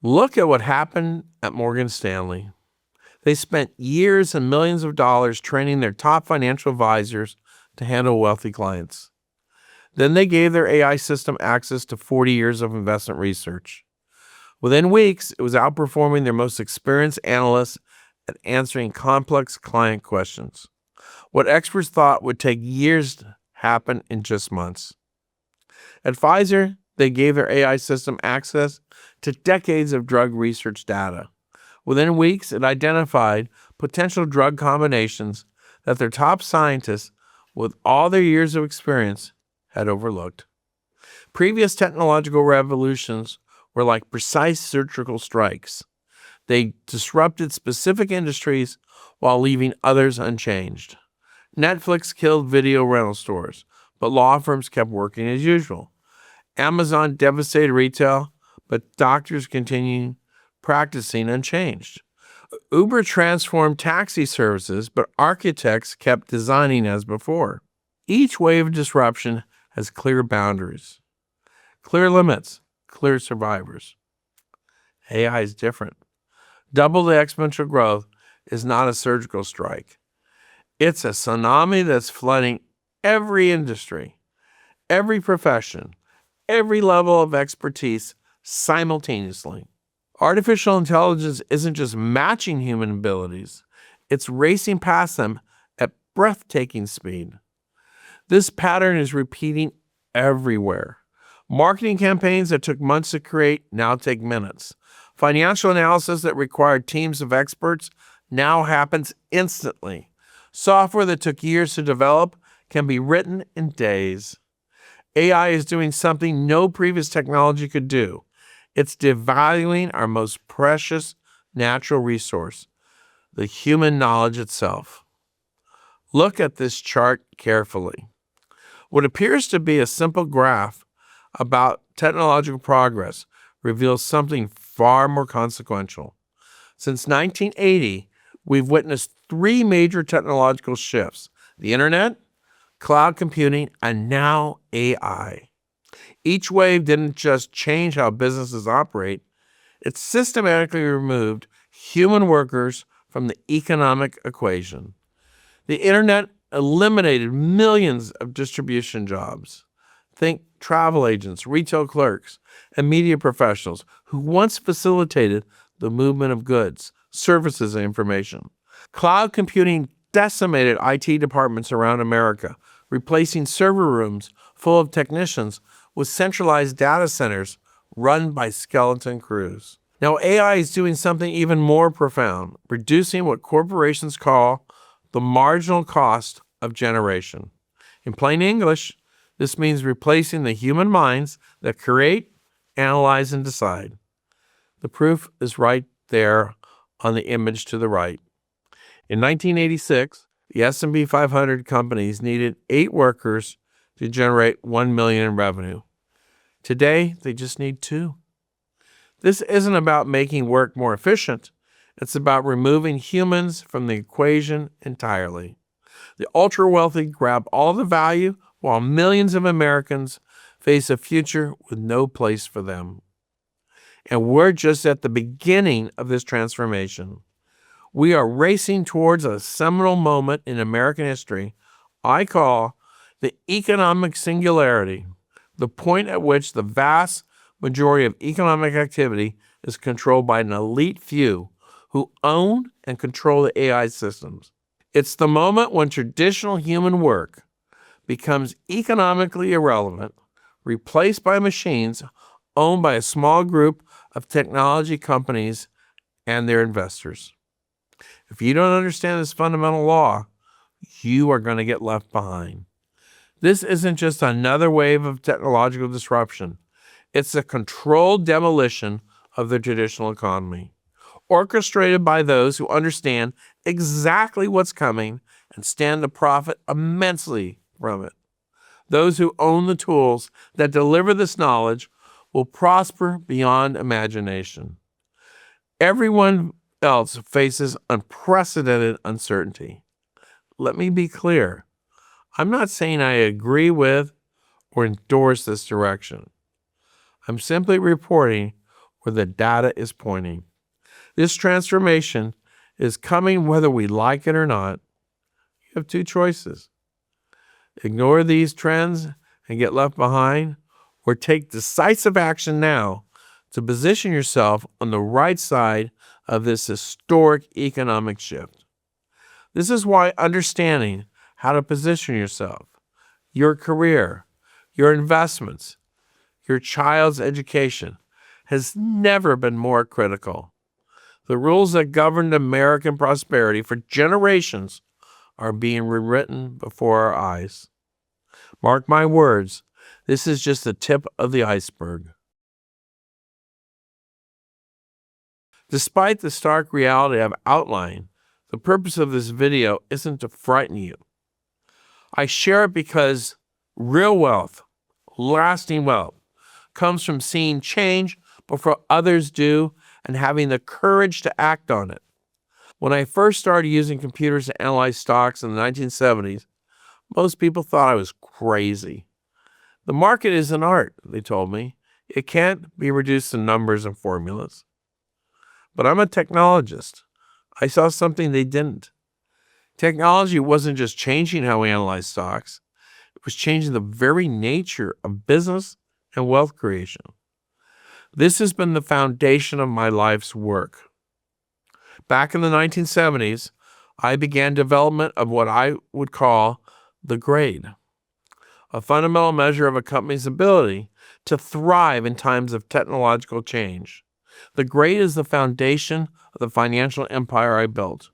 Look at what happened at Morgan Stanley. They spent years and millions of dollars training their top financial advisors to handle wealthy clients. Then they gave their AI system access to 40 years of investment research. Within weeks, it was outperforming their most experienced analysts at answering complex client questions. What experts thought would take years to happen in just months. At Pfizer, they gave their AI system access to decades of drug research data. Within weeks, it identified potential drug combinations that their top scientists, with all their years of experience, had overlooked. Previous technological revolutions were like precise surgical strikes. They disrupted specific industries while leaving others unchanged. Netflix killed video rental stores, but law firms kept working as usual. Amazon devastated retail, but doctors continued practicing unchanged. Uber transformed taxi services, but architects kept designing as before. Each wave of disruption has clear boundaries, clear limits, clear survivors. AI is different. Double the exponential growth is not a surgical strike. It's a tsunami that's flooding every industry, every profession, every level of expertise simultaneously. Artificial intelligence isn't just matching human abilities, it's racing past them at breathtaking speed. This pattern is repeating everywhere. Marketing campaigns that took months to create now take minutes. Financial analysis that required teams of experts now happens instantly. Software that took years to develop can be written in days. AI is doing something no previous technology could do. It's devaluing our most precious natural resource, the human knowledge itself. Look at this chart carefully. What appears to be a simple graph about technological progress reveals something far more consequential. Since 1980, we've witnessed three major technological shifts: the internet, cloud computing, and now AI. Each wave didn't just change how businesses operate, it systematically removed human workers from the economic equation. The internet eliminated millions of distribution jobs. Think travel agents, retail clerks, and media professionals who once facilitated the movement of goods, services, and information. Cloud computing decimated IT departments around America, replacing server rooms full of technicians with centralized data centers run by skeleton crews. Now AI is doing something even more profound, reducing what corporations call the marginal cost of generation. In plain English, this means replacing the human minds that create, analyze, and decide. The proof is right there on the image to the right. In 1986, the S&P 500 companies needed 8 workers to generate $1 million in revenue. Today, they just need 2. This isn't about making work more efficient. It's about removing humans from the equation entirely. The ultra-wealthy grab all the value while millions of Americans face a future with no place for them. And we're just at the beginning of this transformation. We are racing towards a seminal moment in American history I call the economic singularity, the point at which the vast majority of economic activity is controlled by an elite few who own and control the AI systems. It's the moment when traditional human work becomes economically irrelevant, replaced by machines owned by a small group of technology companies and their investors. If you don't understand this fundamental law, you are going to get left behind. This isn't just another wave of technological disruption. It's a controlled demolition of the traditional economy, orchestrated by those who understand exactly what's coming and stand to profit immensely from it. Those who own the tools that deliver this knowledge will prosper beyond imagination. Everyone else faces unprecedented uncertainty. Let me be clear. I'm not saying I agree with or endorse this direction. I'm simply reporting where the data is pointing. This transformation is coming whether we like it or not. You have 2 choices. Ignore these trends and get left behind, or take decisive action now to position yourself on the right side of this historic economic shift. This is why understanding how to position yourself, your career, your investments, your child's education has never been more critical. The rules that governed American prosperity for generations are being rewritten before our eyes. Mark my words, this is just the tip of the iceberg. Despite the stark reality I've outlined, the purpose of this video isn't to frighten you. I share it because real wealth, lasting wealth, comes from seeing change before others do and having the courage to act on it. When I first started using computers to analyze stocks in the 1970s, most people thought I was crazy. The market is an art, they told me. It can't be reduced to numbers and formulas. But I'm a technologist. I saw something they didn't. Technology wasn't just changing how we analyze stocks. It was changing the very nature of business and wealth creation. This has been the foundation of my life's work. Back in the 1970s, I began development of what I would call the grade, a fundamental measure of a company's ability to thrive in times of technological change. The grade is the foundation of the financial empire I built,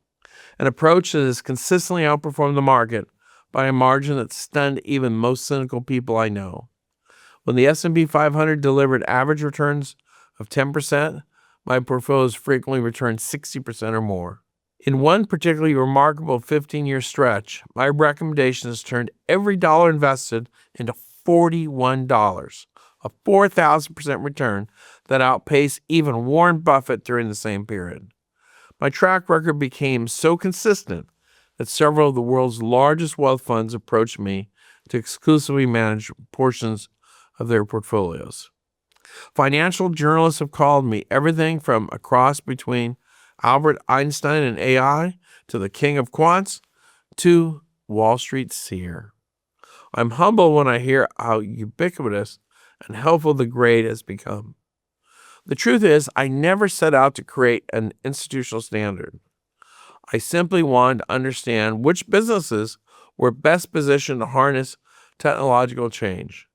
an approach that has consistently outperformed the market by a margin that stunned even most cynical people I know. When the S&P 500 delivered average returns of 10%, my portfolios frequently returned 60% or more. In one particularly remarkable 15-year stretch, my recommendations turned every dollar invested into $41, a 4,000% return that outpaced even Warren Buffett during the same period. My track record became so consistent that several of the world's largest wealth funds approached me to exclusively manage portions of their portfolios. Financial journalists have called me everything from a cross between Albert Einstein and AI to the king of quants to Wall Street seer. I'm humbled when I hear how ubiquitous and helpful the grade has become. The truth is, I never set out to create an institutional standard. I simply wanted to understand which businesses were best positioned to harness technological change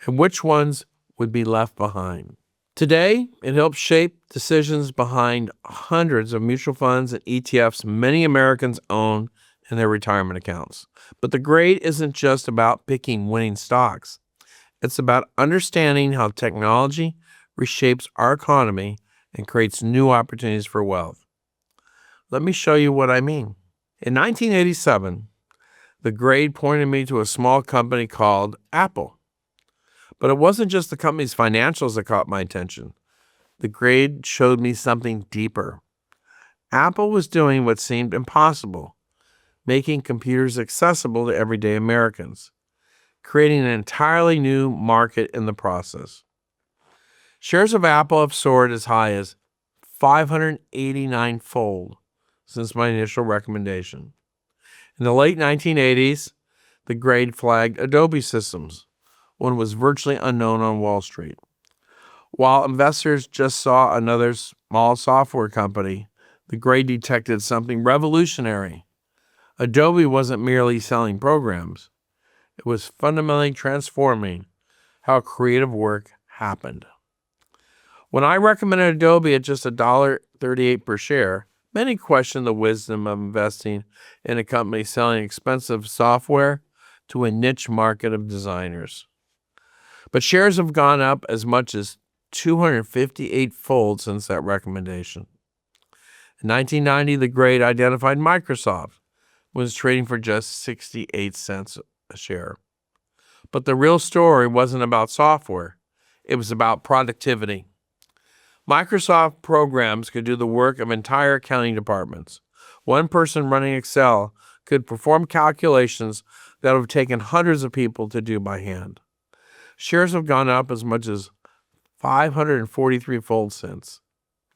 and which ones would be left behind. Today, it helps shape decisions behind hundreds of mutual funds and ETFs many Americans own in their retirement accounts. But the grade isn't just about picking winning stocks. It's about understanding how technology reshapes our economy and creates new opportunities for wealth. Let me show you what I mean. In 1987, the grade pointed me to a small company called Apple. But it wasn't just the company's financials that caught my attention. The grade showed me something deeper. Apple was doing what seemed impossible, making computers accessible to everyday Americans, creating an entirely new market in the process. Shares of Apple have soared as high as 589-fold since my initial recommendation. In the late 1980s, the grade flagged Adobe Systems, one was virtually unknown on Wall Street. While investors just saw another small software company, the grade detected something revolutionary. Adobe wasn't merely selling programs. It was fundamentally transforming how creative work happened. When I recommended Adobe at just $1.38 per share, many questioned the wisdom of investing in a company selling expensive software to a niche market of designers. But shares have gone up as much as 258-fold since that recommendation. In 1990, the grade identified Microsoft was trading for just 68 cents a share. But the real story wasn't about software. It was about productivity. Microsoft programs could do the work of entire accounting departments. One person running Excel could perform calculations that would have taken hundreds of people to do by hand. Shares have gone up as much as 543-fold since.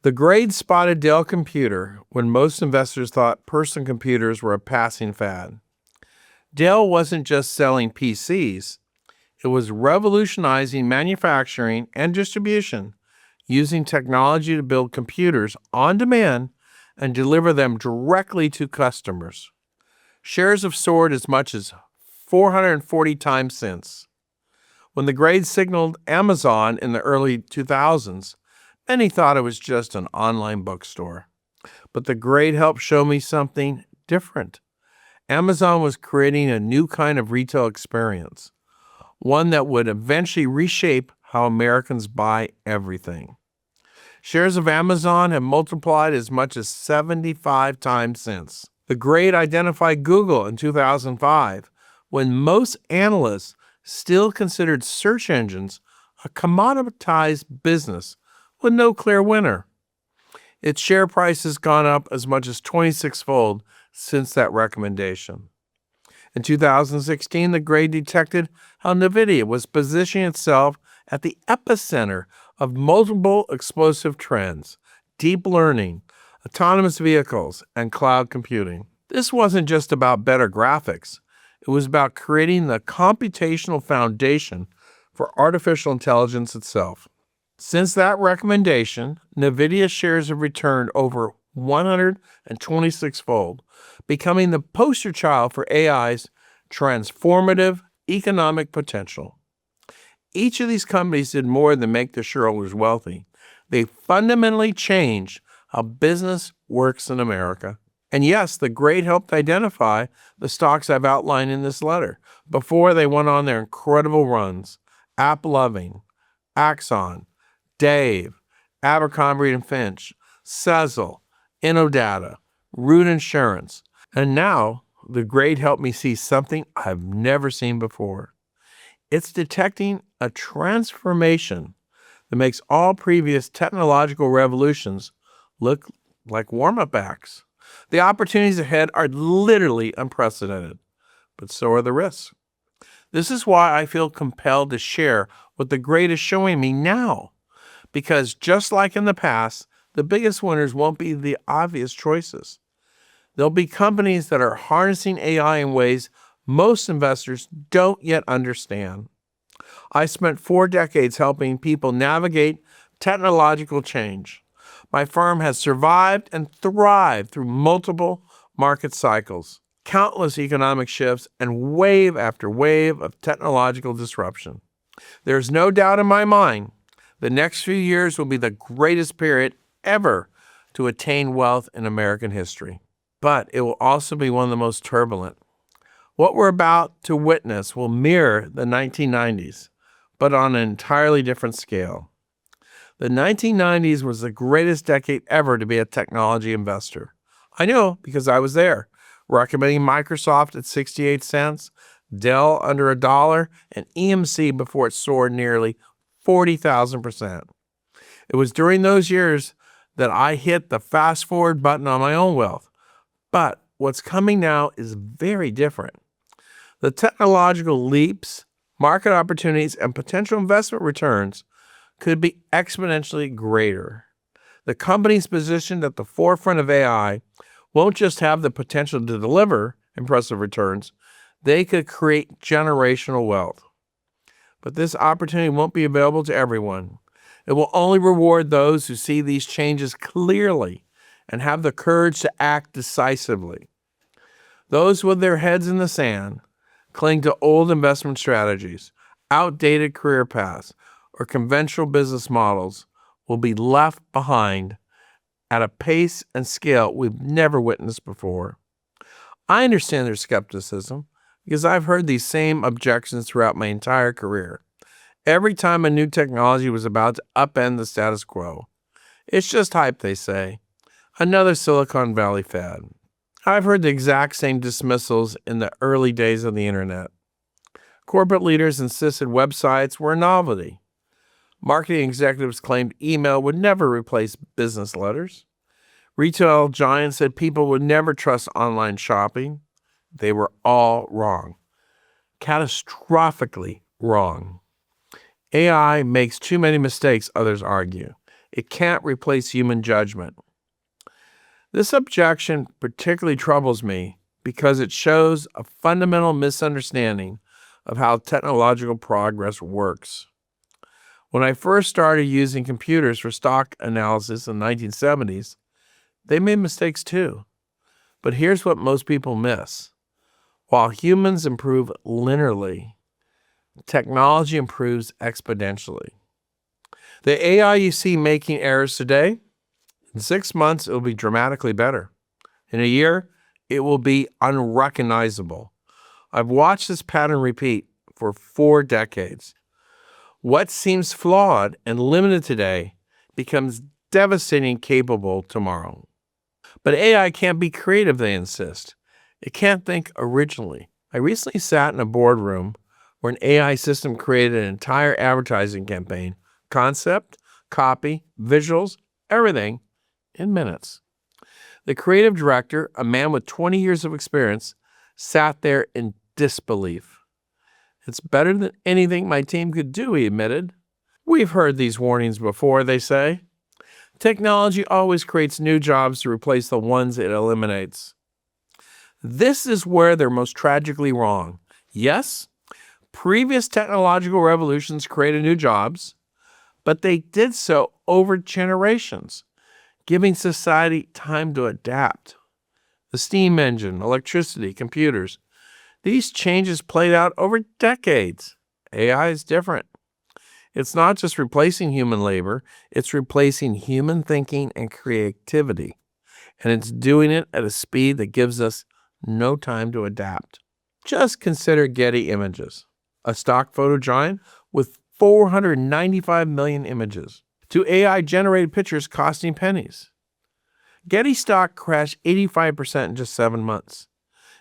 The grade spotted Dell Computer when most investors thought personal computers were a passing fad. Dell wasn't just selling PCs, it was revolutionizing manufacturing and distribution, using technology to build computers on demand and deliver them directly to customers. Shares have soared as much as 440 times since. When the grade signaled Amazon in the early 2000s, many thought it was just an online bookstore. But the grade helped show me something different. Amazon was creating a new kind of retail experience, one that would eventually reshape how Americans buy everything. Shares of Amazon have multiplied as much as 75 times since. The grade identified Google in 2005, when most analysts still considered search engines a commoditized business with no clear winner. Its share price has gone up as much as 26-fold since that recommendation. In 2016, the grade detected how NVIDIA was positioning itself at the epicenter of multiple explosive trends: deep learning, autonomous vehicles, and cloud computing. This wasn't just about better graphics. It was about creating the computational foundation for artificial intelligence itself. Since that recommendation, NVIDIA shares have returned over 126-fold, becoming the poster child for AI's transformative economic potential. Each of these companies did more than make their shareholders wealthy. They fundamentally changed how business works in America. And yes, the grade helped identify the stocks I've outlined in this letter before they went on their incredible runs: AppLovin, Axon, Dave, Abercrombie & Finch, Sezzle, Innodata, Root Insurance. And now, the grade helped me see something I've never seen before. It's detecting a transformation that makes all previous technological revolutions look like warm-up acts. The opportunities ahead are literally unprecedented, but so are the risks. This is why I feel compelled to share what the grade is showing me now, because just like in the past, the biggest winners won't be the obvious choices. There'll be companies that are harnessing AI in ways most investors don't yet understand. I spent 4 decades helping people navigate technological change. My firm has survived and thrived through multiple market cycles, countless economic shifts, and wave after wave of technological disruption. There's no doubt in my mind the next few years will be the greatest period ever to attain wealth in American history. But it will also be one of the most turbulent. What we're about to witness will mirror the 1990s, but on an entirely different scale. The 1990s was the greatest decade ever to be a technology investor. I know because I was there, recommending Microsoft at 68 cents, Dell under $1, and EMC before it soared nearly 40,000%. It was during those years that I hit the fast forward button on my own wealth. But what's coming now is very different. The technological leaps, market opportunities, and potential investment returns could be exponentially greater. The companies positioned at the forefront of AI won't just have the potential to deliver impressive returns, they could create generational wealth. But this opportunity won't be available to everyone. It will only reward those who see these changes clearly and have the courage to act decisively. Those with their heads in the sand cling to old investment strategies, outdated career paths, or conventional business models will be left behind at a pace and scale we've never witnessed before. I understand their skepticism because I've heard these same objections throughout my entire career. Every time a new technology was about to upend the status quo. It's just hype, they say. Another Silicon Valley fad. I've heard the exact same dismissals in the early days of the internet. Corporate leaders insisted websites were a novelty. Marketing executives claimed email would never replace business letters. Retail giants said people would never trust online shopping. They were all wrong. Catastrophically wrong. AI makes too many mistakes, others argue. It can't replace human judgment. This objection particularly troubles me because it shows a fundamental misunderstanding of how technological progress works. When I first started using computers for stock analysis in the 1970s, they made mistakes too. But here's what most people miss. While humans improve linearly, technology improves exponentially. The AI you see making errors today, in 6 months, it will be dramatically better. In a year, it will be unrecognizable. I've watched this pattern repeat for 4 decades. What seems flawed and limited today becomes devastating capable tomorrow. But AI can't be creative, they insist. It can't think originally. I recently sat in a boardroom where an AI system created an entire advertising campaign, concept, copy, visuals, everything, in minutes. The creative director, a man with 20 years of experience, sat there in disbelief. It's better than anything my team could do, he admitted. We've heard these warnings before, they say. Technology always creates new jobs to replace the ones it eliminates. This is where they're most tragically wrong. Yes, previous technological revolutions created new jobs, but they did so over generations, giving society time to adapt. The steam engine, electricity, computers, these changes played out over decades. AI is different. It's not just replacing human labor, it's replacing human thinking and creativity. And it's doing it at a speed that gives us no time to adapt. Just consider Getty Images, a stock photo giant with 495 million images, to AI-generated pictures costing pennies. Getty stock crashed 85% in just 7 months.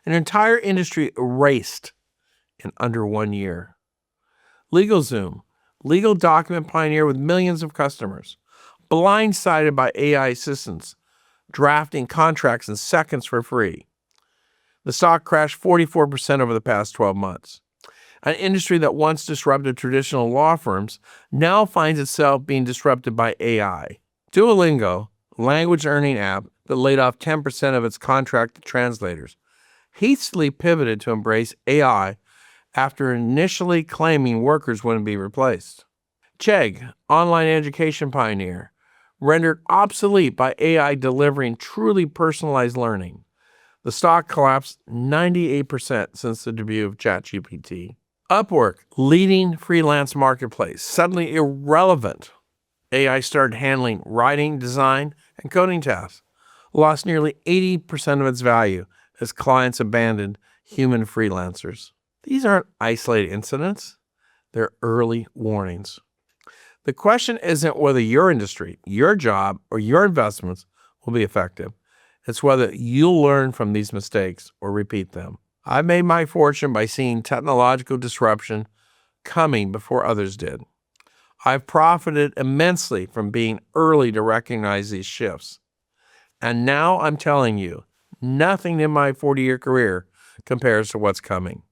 An entire industry erased in under 1 year. LegalZoom, legal document pioneer with millions of customers, blindsided by AI assistants, drafting contracts in seconds for free. The stock crashed 44% over the past 12 months. An industry that once disrupted traditional law firms now finds itself being disrupted by AI. Duolingo, a language earning app that laid off 10% of its contracted translators, hastily pivoted to embrace AI after initially claiming workers wouldn't be replaced. Chegg, online education pioneer, rendered obsolete by AI delivering truly personalized learning. The stock collapsed 98% since the debut of ChatGPT. Upwork, leading freelance marketplace, suddenly irrelevant. AI started handling writing, design, and coding tasks, lost nearly 80% of its value as clients abandoned human freelancers. These aren't isolated incidents. They're early warnings. The question isn't whether your industry, your job, or your investments will be effective. It's whether you'll learn from these mistakes or repeat them. I made my fortune by seeing technological disruption coming before others did. I've profited immensely from being early to recognize these shifts. And now I'm telling you, nothing in my 40-year career compares to what's coming.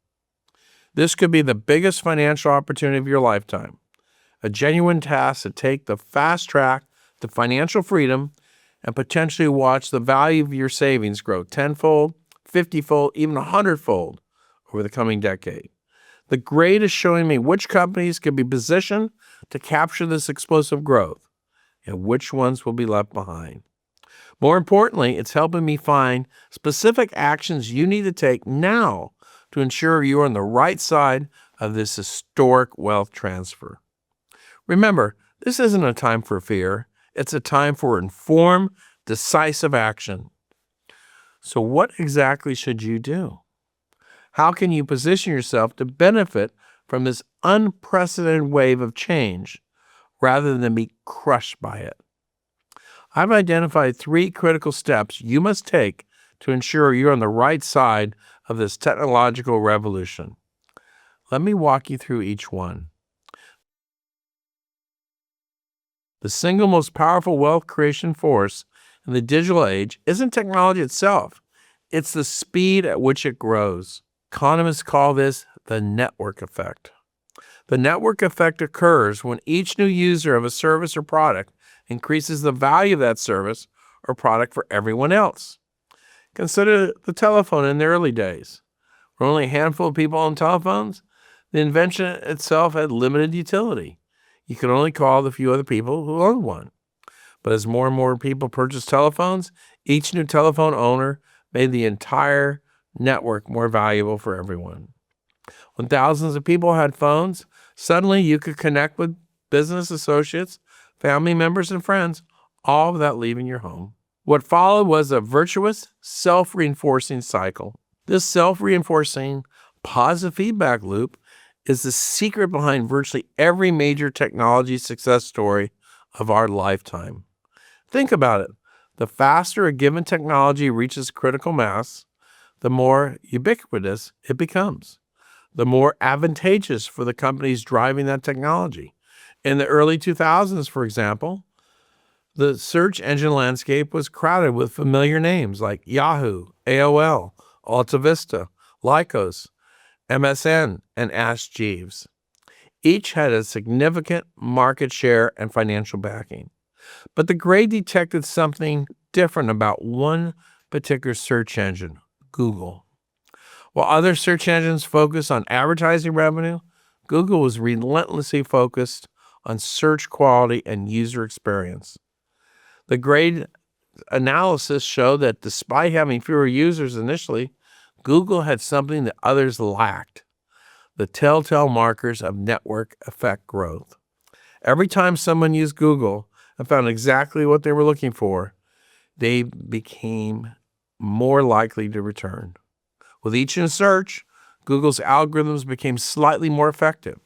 This could be the biggest financial opportunity of your lifetime, a genuine task to take the fast track to financial freedom and potentially watch the value of your savings grow 10-fold, 50-fold, even 100-fold over the coming decade. The grade is showing me which companies can be positioned to capture this explosive growth and which ones will be left behind. More importantly, it's helping me find specific actions you need to take now to ensure you're on the right side of this historic wealth transfer. Remember, this isn't a time for fear. It's a time for informed, decisive action. So what exactly should you do? How can you position yourself to benefit from this unprecedented wave of change rather than be crushed by it? I've identified 3 critical steps you must take to ensure you're on the right side of this technological revolution. Let me walk you through each one. The single most powerful wealth creation force in the digital age isn't technology itself. It's the speed at which it grows. Economists call this the network effect. The network effect occurs when each new user of a service or product increases the value of that service or product for everyone else. Consider the telephone in the early days. For only a handful of people on telephones, the invention itself had limited utility. You could only call the few other people who owned one. But as more and more people purchased telephones, each new telephone owner made the entire network more valuable for everyone. When thousands of people had phones, suddenly you could connect with business associates, family members, and friends, all without leaving your home. What followed was a virtuous, self-reinforcing cycle. This self-reinforcing, positive feedback loop is the secret behind virtually every major technology success story of our lifetime. Think about it. The faster a given technology reaches critical mass, the more ubiquitous it becomes, the more advantageous for the companies driving that technology. In the early 2000s, for example, the search engine landscape was crowded with familiar names like Yahoo, AOL, Alta Vista, Lycos, MSN, and Ask Jeeves. Each had a significant market share and financial backing. But the Gray detected something different about one particular search engine, Google. While other search engines focused on advertising revenue, Google was relentlessly focused on search quality and user experience. The Gray analysis showed that despite having fewer users initially, Google had something that others lacked: the telltale markers of network effect growth. Every time someone used Google and found exactly what they were looking for, they became more likely to return. With each new search, Google's algorithms became slightly more effective.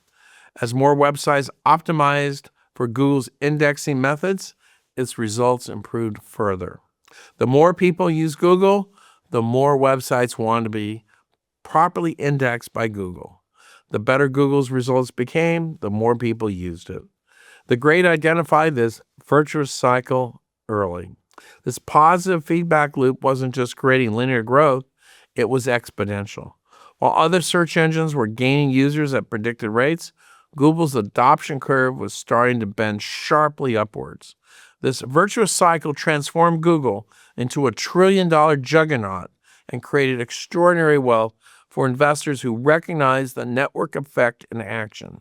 As more websites optimized for Google's indexing methods, its results improved further. The more people use Google, the more websites wanted to be properly indexed by Google. The better Google's results became, the more people used it. The Gray identified this virtuous cycle early. This positive feedback loop wasn't just creating linear growth, it was exponential. While other search engines were gaining users at predicted rates, Google's adoption curve was starting to bend sharply upwards. This virtuous cycle transformed Google into a trillion-dollar juggernaut and created extraordinary wealth for investors who recognized the network effect in action.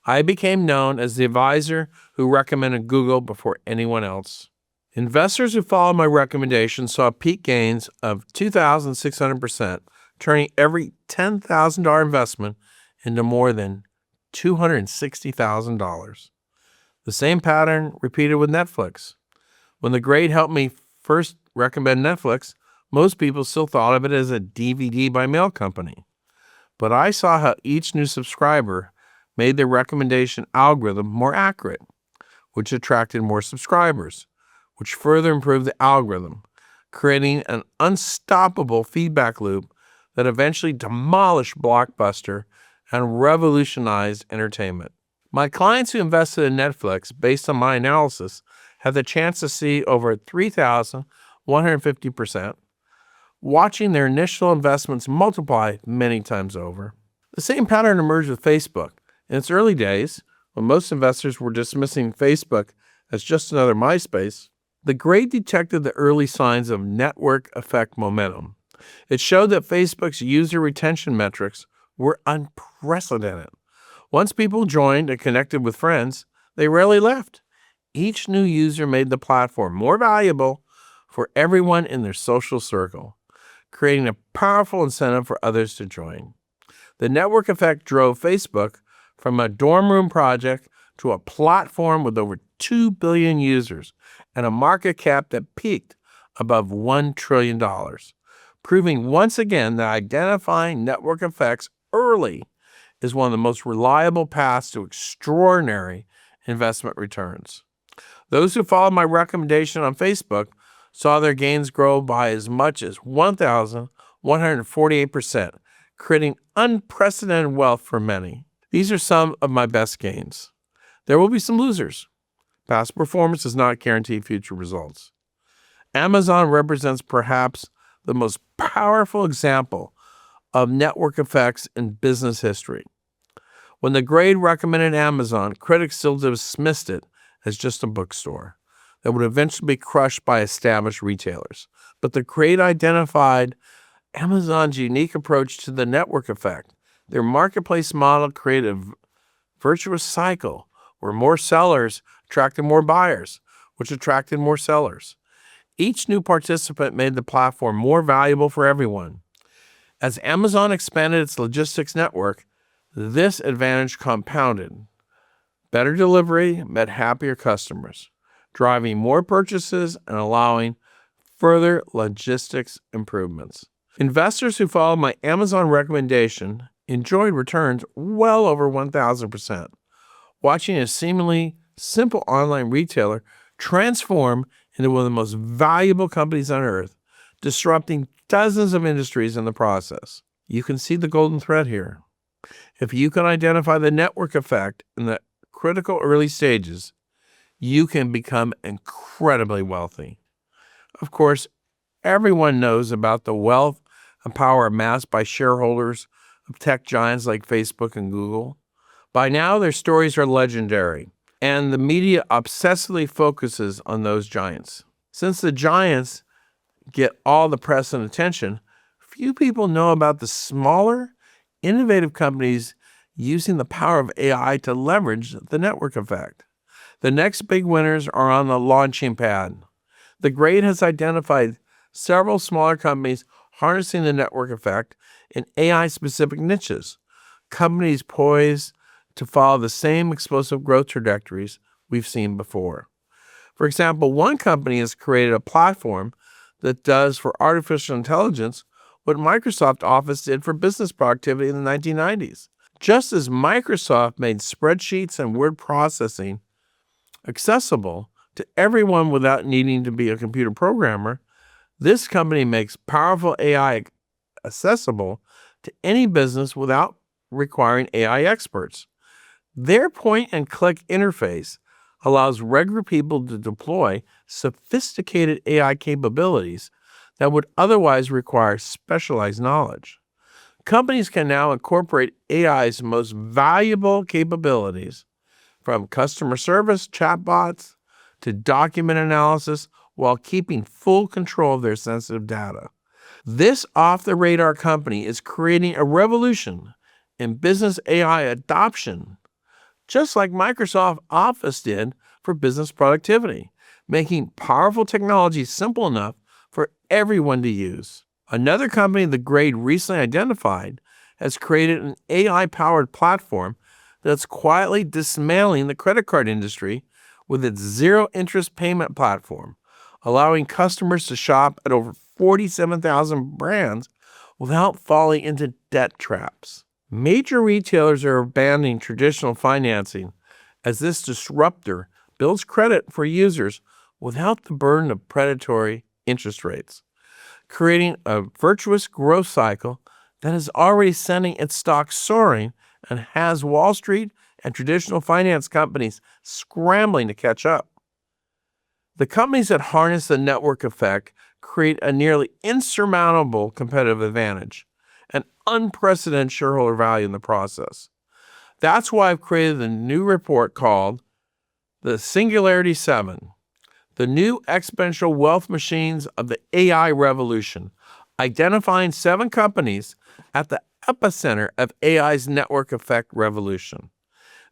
I became known as the advisor who recommended Google before anyone else. Investors who followed my recommendation saw peak gains of 2,600%, turning every $10,000 investment into more than $260,000. The same pattern repeated with Netflix. When the Gray helped me first recommend Netflix, most people still thought of it as a DVD by mail company. But I saw how each new subscriber made the recommendation algorithm more accurate, which attracted more subscribers, which further improved the algorithm, creating an unstoppable feedback loop that eventually demolished Blockbuster and revolutionized entertainment. My clients who invested in Netflix, based on my analysis, had the chance to see over 3,150%, watching their initial investments multiply many times over. The same pattern emerged with Facebook. In its early days, when most investors were dismissing Facebook as just another MySpace, the Gray detected the early signs of network effect momentum. It showed that Facebook's user retention metrics were unprecedented. Once people joined and connected with friends, they rarely left. Each new user made the platform more valuable for everyone in their social circle, creating a powerful incentive for others to join. The network effect drove Facebook from a dorm room project to a platform with over 2 billion users and a market cap that peaked above $1 trillion, proving once again that identifying network effects early is one of the most reliable paths to extraordinary investment returns. Those who followed my recommendation on Facebook saw their gains grow by as much as 1,148%, creating unprecedented wealth for many. These are some of my best gains. There will be some losers. Past performance does not guarantee future results. Amazon represents perhaps the most powerful example of network effects in business history. When the Gray recommended Amazon, critics still dismissed it as just a bookstore. that would eventually be crushed by established retailers. But the creator identified Amazon's unique approach to the network effect. Their marketplace model created a virtuous cycle where more sellers attracted more buyers, which attracted more sellers. Each new participant made the platform more valuable for everyone. As Amazon expanded its logistics network, this advantage compounded. Better delivery meant happier customers, driving more purchases and allowing further logistics improvements. Investors who followed my Amazon recommendation enjoyed returns well over 1,000%, watching a seemingly simple online retailer transform into one of the most valuable companies on earth, disrupting dozens of industries in the process. You can see the golden thread here. If you can identify the network effect in the critical early stages, you can become incredibly wealthy. Of course, everyone knows about the wealth and power amassed by shareholders of tech giants like Facebook and Google. By now, their stories are legendary, and the media obsessively focuses on those giants. Since the giants get all the press and attention, few people know about the smaller, innovative companies using the power of AI to leverage the network effect. The next big winners are on the launching pad. The grade has identified several smaller companies harnessing the network effect in AI-specific niches, companies poised to follow the same explosive growth trajectories we've seen before. For example, one company has created a platform that does for artificial intelligence what Microsoft Office did for business productivity in the 1990s. Just as Microsoft made spreadsheets and word processing accessible to everyone without needing to be a computer programmer, this company makes powerful AI accessible to any business without requiring AI experts. Their point-and-click interface allows regular people to deploy sophisticated AI capabilities that would otherwise require specialized knowledge. Companies can now incorporate AI's most valuable capabilities, from customer service chatbots to document analysis, while keeping full control of their sensitive data. This off-the-radar company is creating a revolution in business AI adoption, just like Microsoft Office did for business productivity, making powerful technology simple enough for everyone to use. Another company the grade recently identified has created an AI-powered platform that's quietly dismantling the credit card industry with its zero-interest payment platform, allowing customers to shop at over 47,000 brands without falling into debt traps. Major retailers are abandoning traditional financing as this disruptor builds credit for users without the burden of predatory interest rates, creating a virtuous growth cycle that is already sending its stock soaring and has Wall Street and traditional finance companies scrambling to catch up. The companies that harness the network effect create a nearly insurmountable competitive advantage and unprecedented shareholder value in the process. That's why I've created a new report called the Singularity 7, the new exponential wealth machines of the AI revolution, identifying 7 companies at the epicenter of AI's network effect revolution.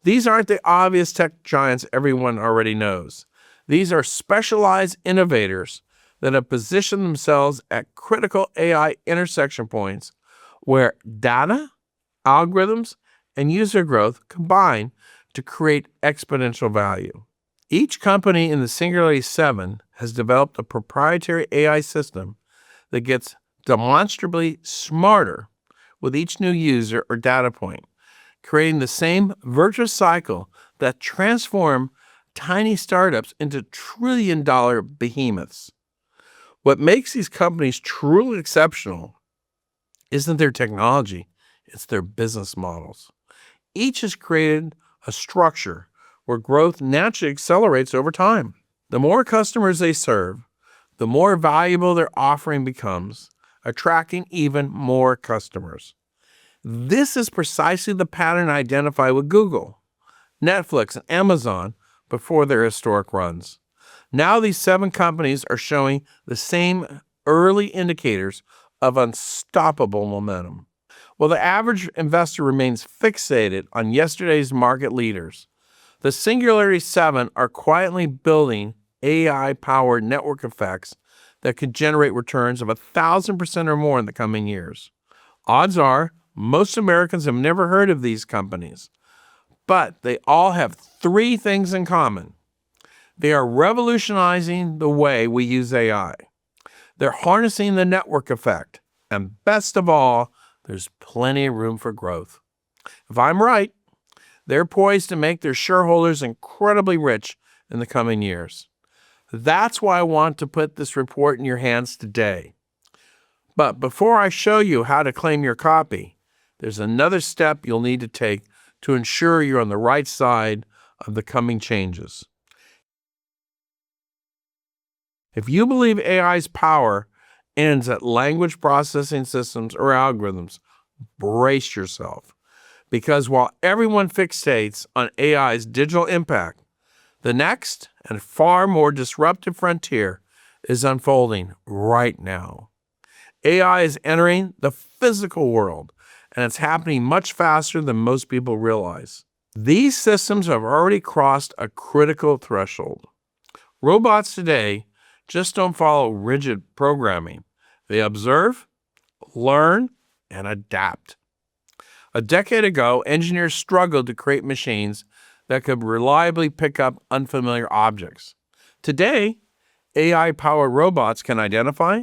These aren't the obvious tech giants everyone already knows. These are specialized innovators that have positioned themselves at critical AI intersection points where data, algorithms, and user growth combine to create exponential value. Each company in the Singularity 7 has developed a proprietary AI system that gets demonstrably smarter with each new user or data point, creating the same virtuous cycle that transforms tiny startups into trillion-dollar behemoths. What makes these companies truly exceptional isn't their technology, it's their business models. Each has created a structure where growth naturally accelerates over time. The more customers they serve, the more valuable their offering becomes, attracting even more customers. This is precisely the pattern identified with Google, Netflix, and Amazon before their historic runs. Now these 7 companies are showing the same early indicators of unstoppable momentum. While the average investor remains fixated on yesterday's market leaders, the Singularity 7 are quietly building AI-powered network effects that could generate returns of 1,000% or more in the coming years. Odds are, most Americans have never heard of these companies, but they all have 3 things in common. They are revolutionizing the way we use AI. They're harnessing the network effect. And best of all, there's plenty of room for growth. If I'm right, they're poised to make their shareholders incredibly rich in the coming years. That's why I want to put this report in your hands today. But before I show you how to claim your copy, there's another step you'll need to take to ensure you're on the right side of the coming changes. If you believe AI's power ends at language processing systems or algorithms, brace yourself. Because while everyone fixates on AI's digital impact, the next and far more disruptive frontier is unfolding right now. AI is entering the physical world, and it's happening much faster than most people realize. These systems have already crossed a critical threshold. Robots today just don't follow rigid programming. They observe, learn, and adapt. A decade ago, engineers struggled to create machines that could reliably pick up unfamiliar objects. Today, AI-powered robots can identify,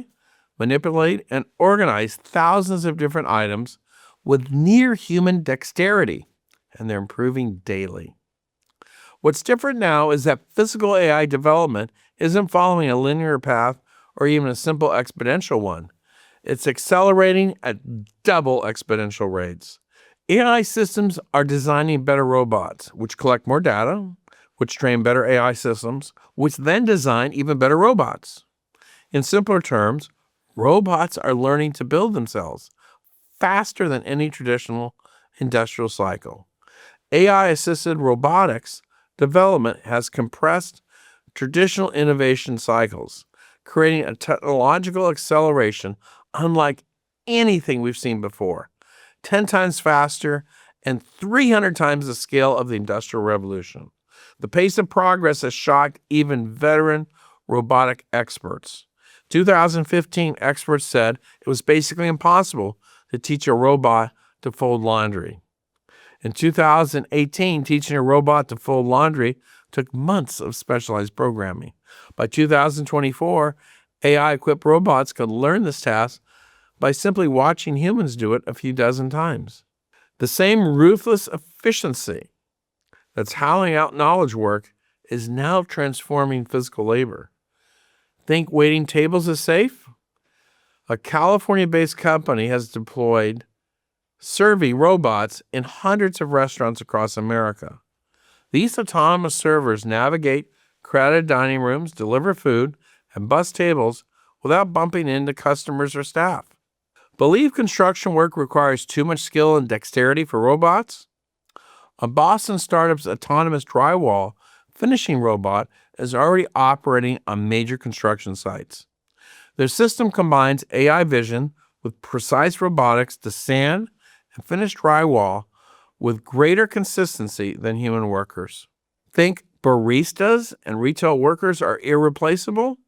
manipulate, and organize thousands of different items with near-human dexterity, and they're improving daily. What's different now is that physical AI development isn't following a linear path or even a simple exponential one. It's accelerating at double exponential rates. AI systems are designing better robots, which collect more data, which train better AI systems, which then design even better robots. In simpler terms, robots are learning to build themselves faster than any traditional industrial cycle. AI-assisted robotics development has compressed traditional innovation cycles, creating a technological acceleration unlike anything we've seen before, 10 times faster and 300 times the scale of the Industrial Revolution. The pace of progress has shocked even veteran robotic experts. 2015, experts said it was basically impossible to teach a robot to fold laundry. In 2018, teaching a robot to fold laundry took months of specialized programming. By 2024, AI-equipped robots could learn this task by simply watching humans do it a few dozen times. The same ruthless efficiency that's hollowing out knowledge work is now transforming physical labor. Think waiting tables is safe? A California-based company has deployed Servi robots in hundreds of restaurants across America. These autonomous servers navigate crowded dining rooms, deliver food, and bus tables without bumping into customers or staff. Believe construction work requires too much skill and dexterity for robots? A Boston startup's autonomous drywall finishing robot is already operating on major construction sites. Their system combines AI vision with precise robotics to sand and finish drywall with greater consistency than human workers. Think baristas and retail workers are irreplaceable?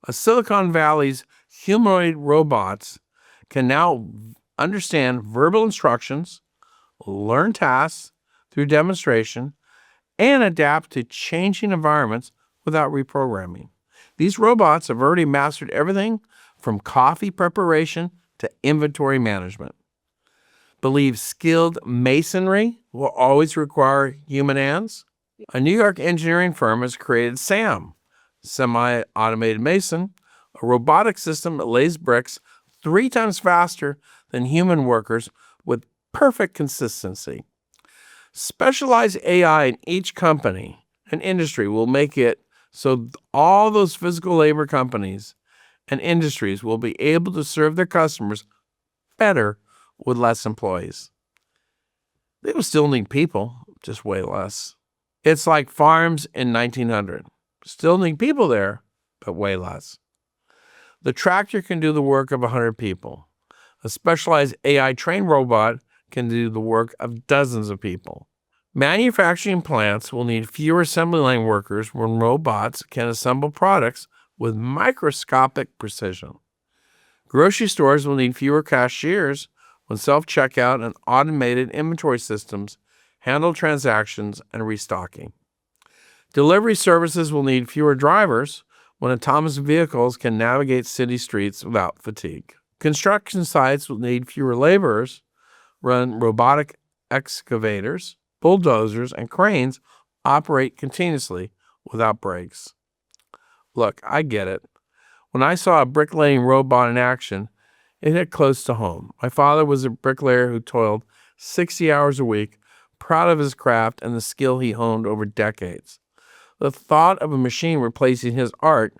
A Silicon Valley's humanoid robots can now understand verbal instructions, learn tasks through demonstration, and adapt to changing environments without reprogramming. These robots have already mastered everything from coffee preparation to inventory management. Believe skilled masonry will always require human hands? A New York engineering firm has created SAM, Semi-Automated Mason, a robotic system that lays bricks 3 times faster than human workers with perfect consistency. Specialized AI in each company and industry will make it so all those physical labor companies and industries will be able to serve their customers better with less employees. They will still need people, just way less. It's like farms in 1900. Still need people there, but way less. The tractor can do the work of 100 people. A specialized AI-trained robot can do the work of dozens of people. Manufacturing plants will need fewer assembly line workers when robots can assemble products with microscopic precision. Grocery stores will need fewer cashiers when self-checkout and automated inventory systems handle transactions and restocking. Delivery services will need fewer drivers when autonomous vehicles can navigate city streets without fatigue. Construction sites will need fewer laborers when robotic excavators, bulldozers, and cranes operate continuously without brakes. Look, I get it. When I saw a bricklaying robot in action, it hit close to home. My father was a bricklayer who toiled 60 hours a week, proud of his craft and the skill he honed over decades. The thought of a machine replacing his art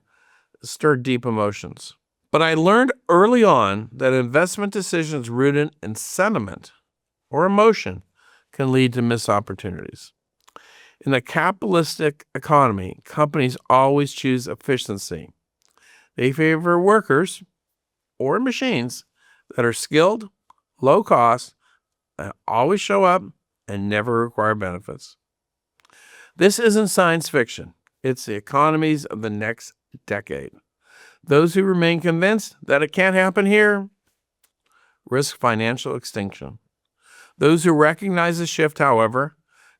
stirred deep emotions. But I learned early on that investment decisions rooted in sentiment or emotion can lead to missed opportunities. In a capitalistic economy, companies always choose efficiency. They favor workers or machines that are skilled, low cost, and always show up and never require benefits. This isn't science fiction. It's the economies of the next decade. Those who remain convinced that it can't happen here risk financial extinction. Those who recognize the shift, however,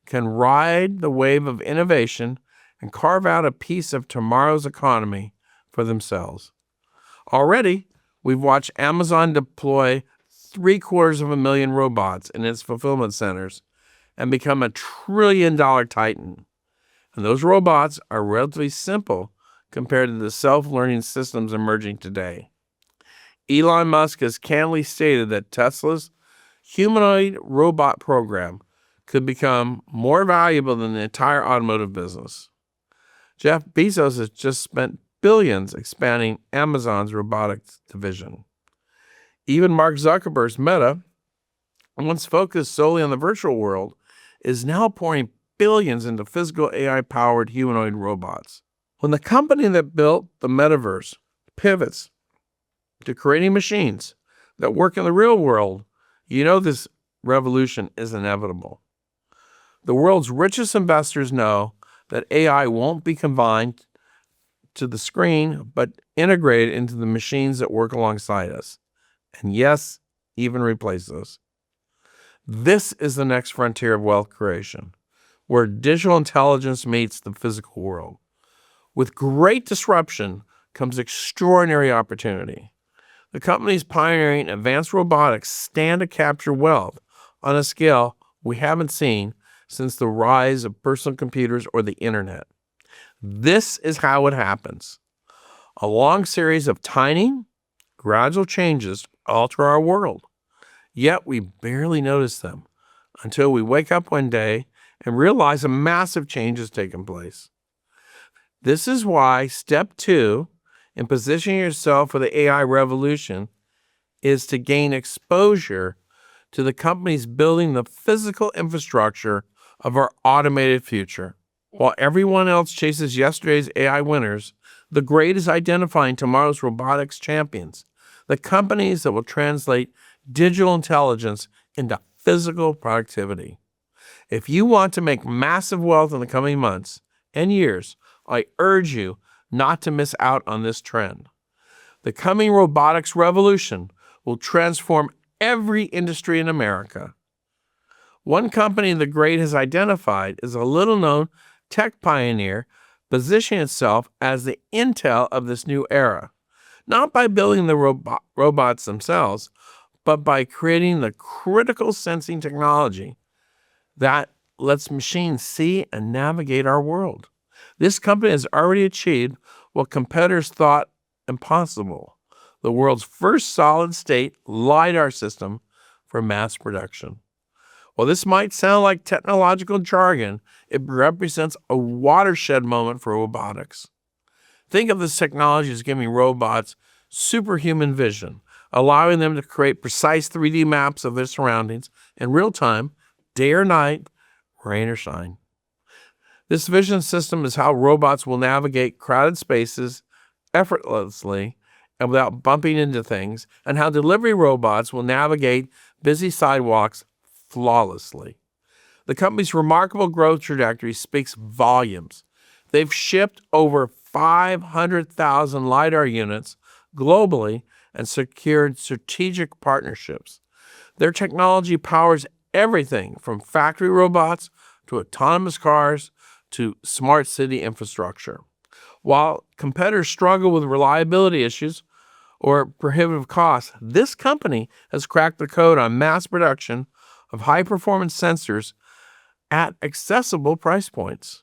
can ride the wave of innovation and carve out a piece of tomorrow's economy for themselves. Already, we've watched Amazon deploy 750,000 robots in its fulfillment centers and become a $1 trillion titan. And those robots are relatively simple compared to the self-learning systems emerging today. Elon Musk has candidly stated that Tesla's humanoid robot program could become more valuable than the entire automotive business. Jeff Bezos has just spent billions expanding Amazon's robotics division. Even Mark Zuckerberg's Meta, once focused solely on the virtual world, is now pouring billions into physical AI-powered humanoid robots. When the company that built the metaverse pivots to creating machines that work in the real world, you know this revolution is inevitable. The world's richest investors know that AI won't be confined to the screen, but integrated into the machines that work alongside us. And yes, even replace us. This is the next frontier of wealth creation, where digital intelligence meets the physical world. With great disruption comes extraordinary opportunity. The companies pioneering advanced robotics stand to capture wealth on a scale we haven't seen since the rise of personal computers or the internet. This is how it happens. A long series of tiny, gradual changes alter our world, yet we barely notice them until we wake up one day and realize a massive change has taken place. This is why step 2 in positioning yourself for the AI revolution is to gain exposure to the companies building the physical infrastructure of our automated future. While everyone else chases yesterday's AI winners, the great is identifying tomorrow's robotics champions, the companies that will translate digital intelligence into physical productivity. If you want to make massive wealth in the coming months and years, I urge you not to miss out on this trend. The coming robotics revolution will transform every industry in America. One company the great has identified is a little-known tech pioneer positioning itself as the Intel of this new era, not by building the robots themselves, but by creating the critical sensing technology that lets machines see and navigate our world. This company has already achieved what competitors thought impossible: the world's first solid-state LiDAR system for mass production. While this might sound like technological jargon, it represents a watershed moment for robotics. Think of this technology as giving robots superhuman vision, allowing them to create precise 3D maps of their surroundings in real time, day or night, rain or shine. This vision system is how robots will navigate crowded spaces effortlessly and without bumping into things, and how delivery robots will navigate busy sidewalks flawlessly. The company's remarkable growth trajectory speaks volumes. They've shipped over 500,000 LiDAR units globally and secured strategic partnerships. Their technology powers everything from factory robots to autonomous cars to smart city infrastructure. While competitors struggle with reliability issues or prohibitive costs, this company has cracked the code on mass production of high-performance sensors at accessible price points.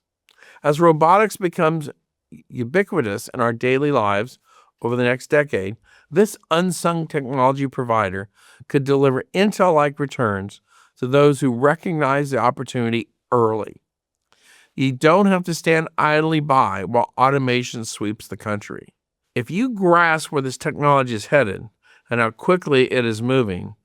As robotics becomes ubiquitous in our daily lives over the next decade, this unsung technology provider could deliver Intel-like returns to those who recognize the opportunity early. You don't have to stand idly by while automation sweeps the country. If you grasp where this technology is headed and how quickly it is moving,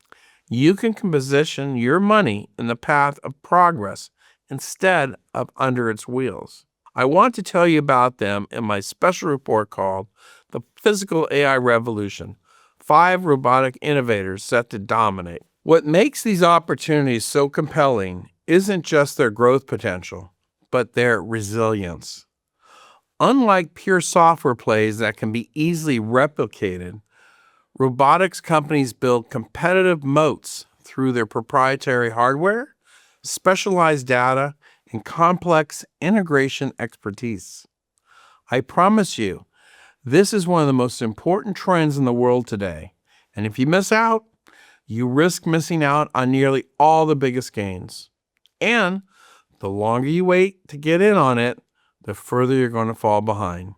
you can position your money in the path of progress instead of under its wheels. I want to tell you about them in my special report called The Physical AI Revolution: 5 Robotic Innovators Set to Dominate. What makes these opportunities so compelling isn't just their growth potential, but their resilience. Unlike pure software plays that can be easily replicated, robotics companies build competitive moats through their proprietary hardware, specialized data, and complex integration expertise. I promise you, this is one of the most important trends in the world today. And if you miss out, you risk missing out on nearly all the biggest gains. And the longer you wait to get in on it, the further you're going to fall behind.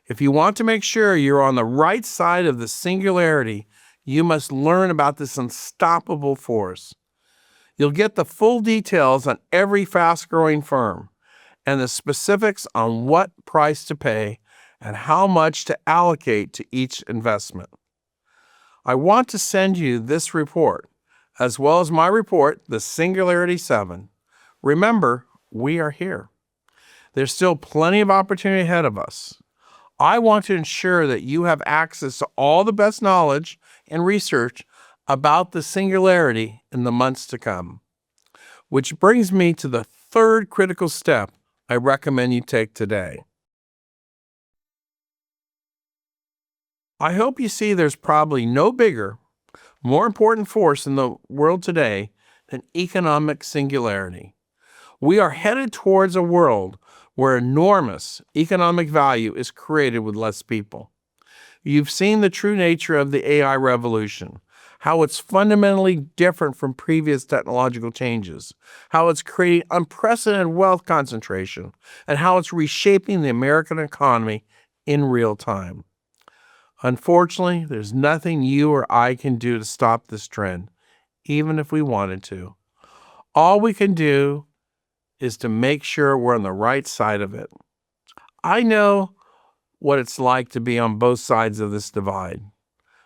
If you want to make sure you're on the right side of the singularity, you must learn about this unstoppable force. You'll get the full details on every fast-growing firm and the specifics on what price to pay and how much to allocate to each investment. I want to send you this report, as well as my report, The Singularity 7. Remember, we are here. There's still plenty of opportunity ahead of us. I want to ensure that you have access to all the best knowledge and research about the singularity in the months to come. Which brings me to the third critical step I recommend you take today. I hope you see there's probably no bigger, more important force in the world today than economic singularity. We are headed towards a world where enormous economic value is created with less people. You've seen the true nature of the AI revolution, how it's fundamentally different from previous technological changes, how it's creating unprecedented wealth concentration, and how it's reshaping the American economy in real time. Unfortunately, there's nothing you or I can do to stop this trend, even if we wanted to. All we can do is to make sure we're on the right side of it. I know what it's like to be on both sides of this divide.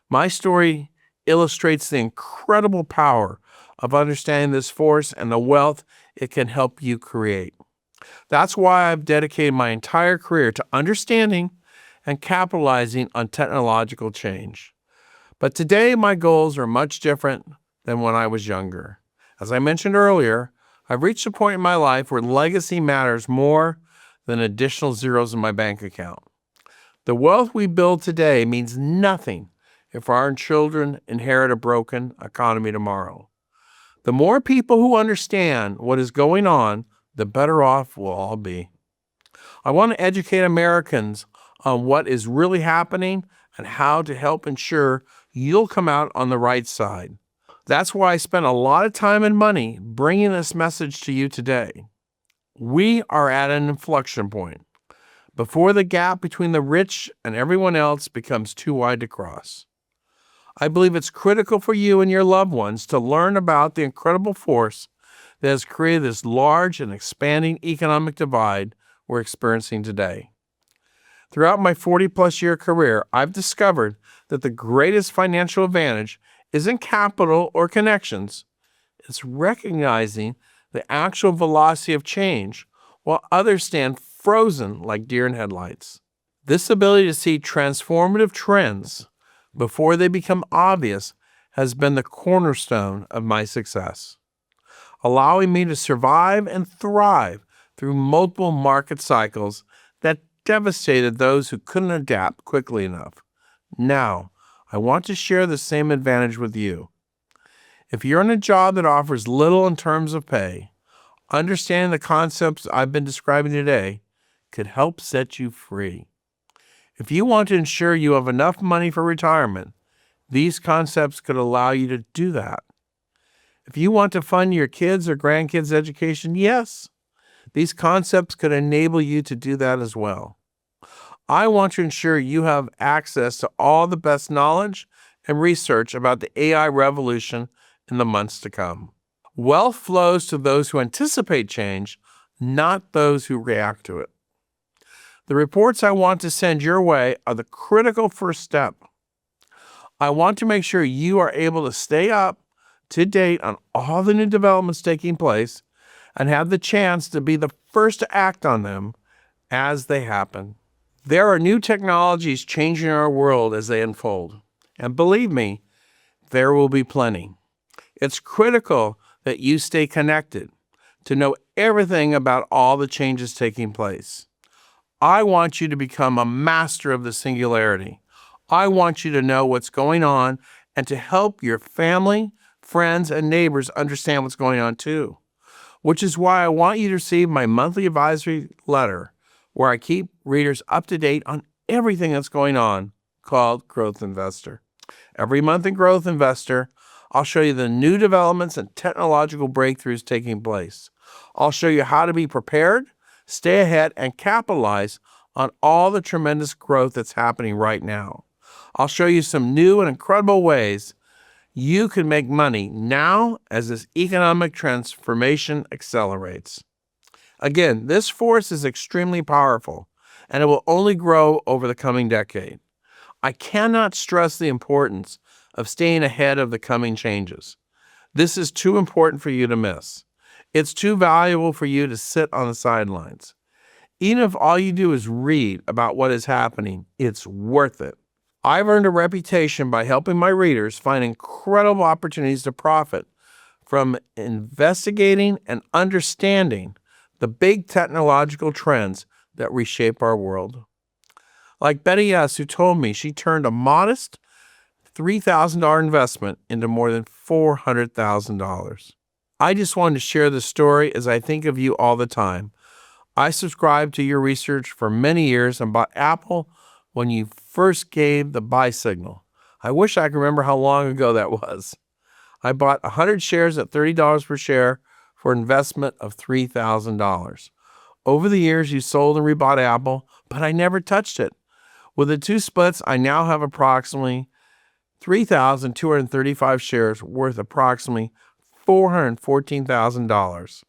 My story illustrates the incredible power of understanding this force and the wealth it can help you create. That's why I've dedicated my entire career to understanding and capitalizing on technological change. But today, my goals are much different than when I was younger. As I mentioned earlier, I've reached a point in my life where legacy matters more than additional zeros in my bank account. The wealth we build today means nothing if our children inherit a broken economy tomorrow. The more people who understand what is going on, the better off we'll all be. I want to educate Americans on what is really happening and how to help ensure you'll come out on the right side. That's why I spent a lot of time and money bringing this message to you today. We are at an inflection point before the gap between the rich and everyone else becomes too wide to cross. I believe it's critical for you and your loved ones to learn about the incredible force that has created this large and expanding economic divide we're experiencing today. Throughout my 40-plus year career, I've discovered that the greatest financial advantage isn't capital or connections. It's recognizing the actual velocity of change while others stand frozen like deer in headlights. This ability to see transformative trends before they become obvious has been the cornerstone of my success, allowing me to survive and thrive through multiple market cycles that devastated those who couldn't adapt quickly enough. Now, I want to share the same advantage with you. If you're in a job that offers little in terms of pay, understanding the concepts I've been describing today could help set you free. If you want to ensure you have enough money for retirement, these concepts could allow you to do that. If you want to fund your kids' or grandkids' education, yes, these concepts could enable you to do that as well. I want to ensure you have access to all the best knowledge and research about the AI revolution in the months to come. Wealth flows to those who anticipate change, not those who react to it. The reports I want to send your way are the critical first step. I want to make sure you are able to stay up to date on all the new developments taking place and have the chance to be the first to act on them as they happen. There are new technologies changing our world as they unfold, and believe me, there will be plenty. It's critical that you stay connected to know everything about all the changes taking place. I want you to become a master of the singularity. I want you to know what's going on and to help your family, friends, and neighbors understand what's going on too, which is why I want you to receive my monthly advisory letter where I keep readers up to date on everything that's going on, called Growth Investor. Every month in Growth Investor, I'll show you the new developments and technological breakthroughs taking place. I'll show you how to be prepared, stay ahead, and capitalize on all the tremendous growth that's happening right now. I'll show you some new and incredible ways you can make money now as this economic transformation accelerates. Again, this force is extremely powerful, and it will only grow over the coming decade. I cannot stress the importance of staying ahead of the coming changes. This is too important for you to miss. It's too valuable for you to sit on the sidelines. Even if all you do is read about what is happening, it's worth it. I've earned a reputation by helping my readers find incredible opportunities to profit from investigating and understanding the big technological trends that reshape our world. Like Betty S., who told me she turned a modest $3,000 investment into more than $400,000. I just wanted to share this story as I think of you all the time. I subscribed to your research for many years and bought Apple when you first gave the buy signal. I wish I could remember how long ago that was. I bought 100 shares at $30 per share for an investment of $3,000. Over the years, you sold and rebought Apple, but I never touched it. With the two splits, I now have approximately 3,235 shares worth approximately $414,000.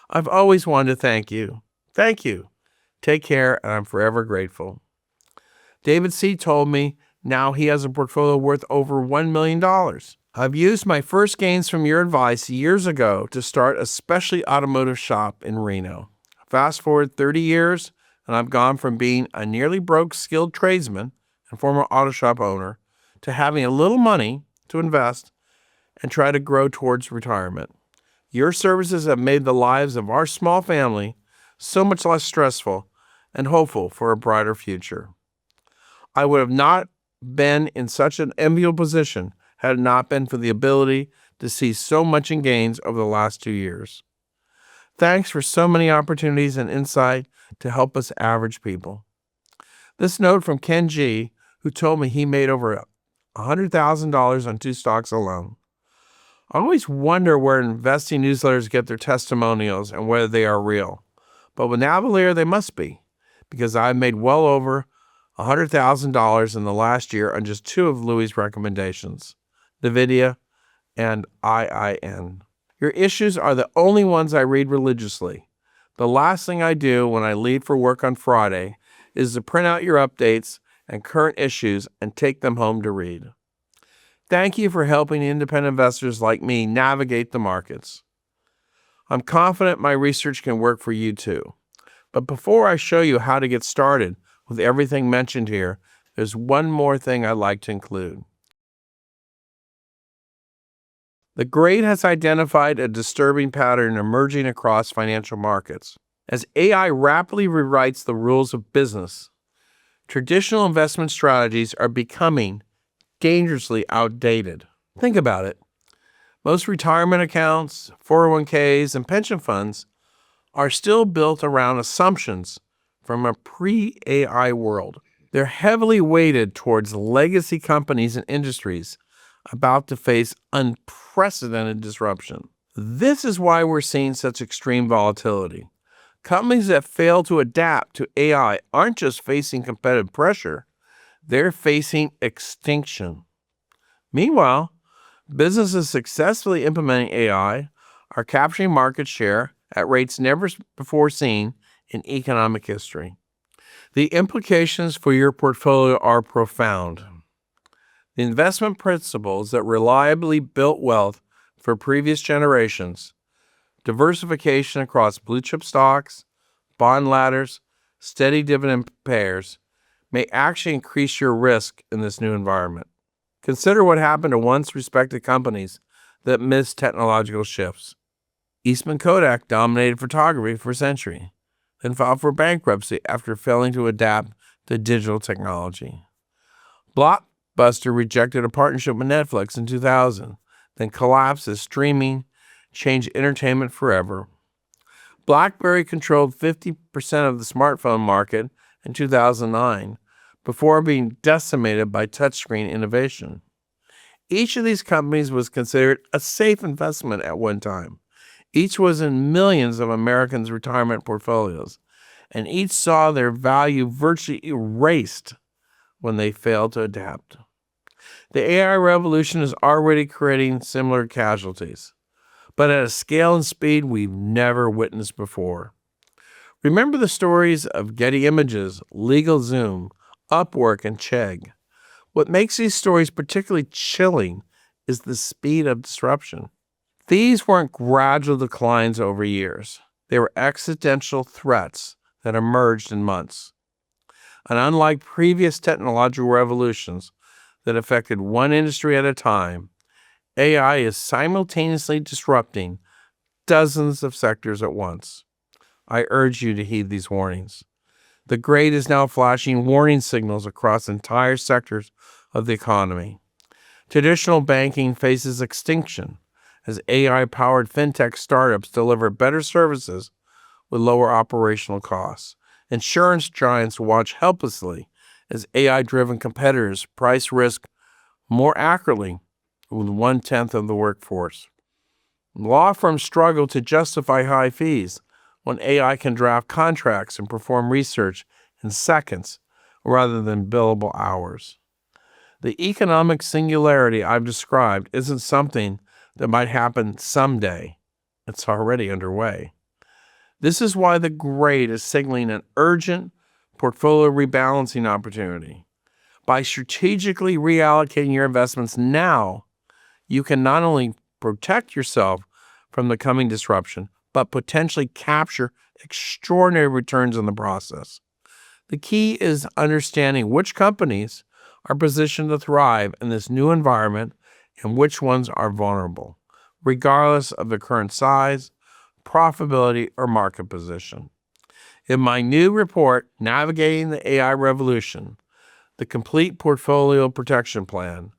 I've always wanted to thank you. Thank you. Take care, and I'm forever grateful. David C. told me now he has a portfolio worth over $1 million. I've used my first gains from your advice years ago to start a specialty automotive shop in Reno. Fast forward 30 years, and I've gone from being a nearly broke skilled tradesman and former auto shop owner to having a little money to invest and try to grow towards retirement. Your services have made the lives of our small family so much less stressful and hopeful for a brighter future. I would have not been in such an enviable position had it not been for the ability to see so much in gains over the last 2 years. Thanks for so many opportunities and insight to help us average people. This note from Ken G., who told me he made over $100,000 on 2 stocks alone. I always wonder where investing newsletters get their testimonials and whether they are real. But with Navellier, they must be, because I've made well over $100,000 in the last year on just 2 of Louis' recommendations, NVIDIA and IIN. Your issues are the only ones I read religiously. The last thing I do when I leave for work on Friday is to print out your updates and current issues and take them home to read. Thank you for helping independent investors like me navigate the markets. I'm confident my research can work for you too. But before I show you how to get started with everything mentioned here, there's one more thing I'd like to include. The grade has identified a disturbing pattern emerging across financial markets. As AI rapidly rewrites the rules of business, traditional investment strategies are becoming dangerously outdated. Think about it. Most retirement accounts, 401ks, and pension funds are still built around assumptions from a pre-AI world. They're heavily weighted towards legacy companies and industries about to face unprecedented disruption. This is why we're seeing such extreme volatility. Companies that fail to adapt to AI aren't just facing competitive pressure, they're facing extinction. Meanwhile, businesses successfully implementing AI are capturing market share at rates never before seen in economic history. The implications for your portfolio are profound. The investment principles that reliably built wealth for previous generations, diversification across blue-chip stocks, bond ladders, steady dividend payers, may actually increase your risk in this new environment. Consider what happened to once respected companies that missed technological shifts. Eastman Kodak dominated photography for a century, then filed for bankruptcy after failing to adapt to digital technology. Blockbuster rejected a partnership with Netflix in 2000, then collapsed as streaming changed entertainment forever. BlackBerry controlled 50% of the smartphone market in 2009 before being decimated by touchscreen innovation. Each of these companies was considered a safe investment at one time. Each was in millions of Americans' retirement portfolios, and each saw their value virtually erased when they failed to adapt. The AI revolution is already creating similar casualties, but at a scale and speed we've never witnessed before. Remember the stories of Getty Images, LegalZoom, Upwork, and Chegg. What makes these stories particularly chilling is the speed of disruption. These weren't gradual declines over years. They were existential threats that emerged in months. And unlike previous technological revolutions that affected one industry at a time, AI is simultaneously disrupting dozens of sectors at once. I urge you to heed these warnings. The grade is now flashing warning signals across entire sectors of the economy. Traditional banking faces extinction as AI-powered fintech startups deliver better services with lower operational costs. Insurance giants watch helplessly as AI-driven competitors price risk more accurately with 1/10 of the workforce. Law firms struggle to justify high fees when AI can draft contracts and perform research in seconds rather than billable hours. The economic singularity I've described isn't something that might happen someday. It's already underway. This is why the grade is signaling an urgent portfolio rebalancing opportunity. By strategically reallocating your investments now, you can not only protect yourself from the coming disruption, but potentially capture extraordinary returns in the process. The key is understanding which companies are positioned to thrive in this new environment and which ones are vulnerable, regardless of their current size, profitability, or market position. In my new report, Navigating the AI Revolution, the Complete Portfolio Protection Plan,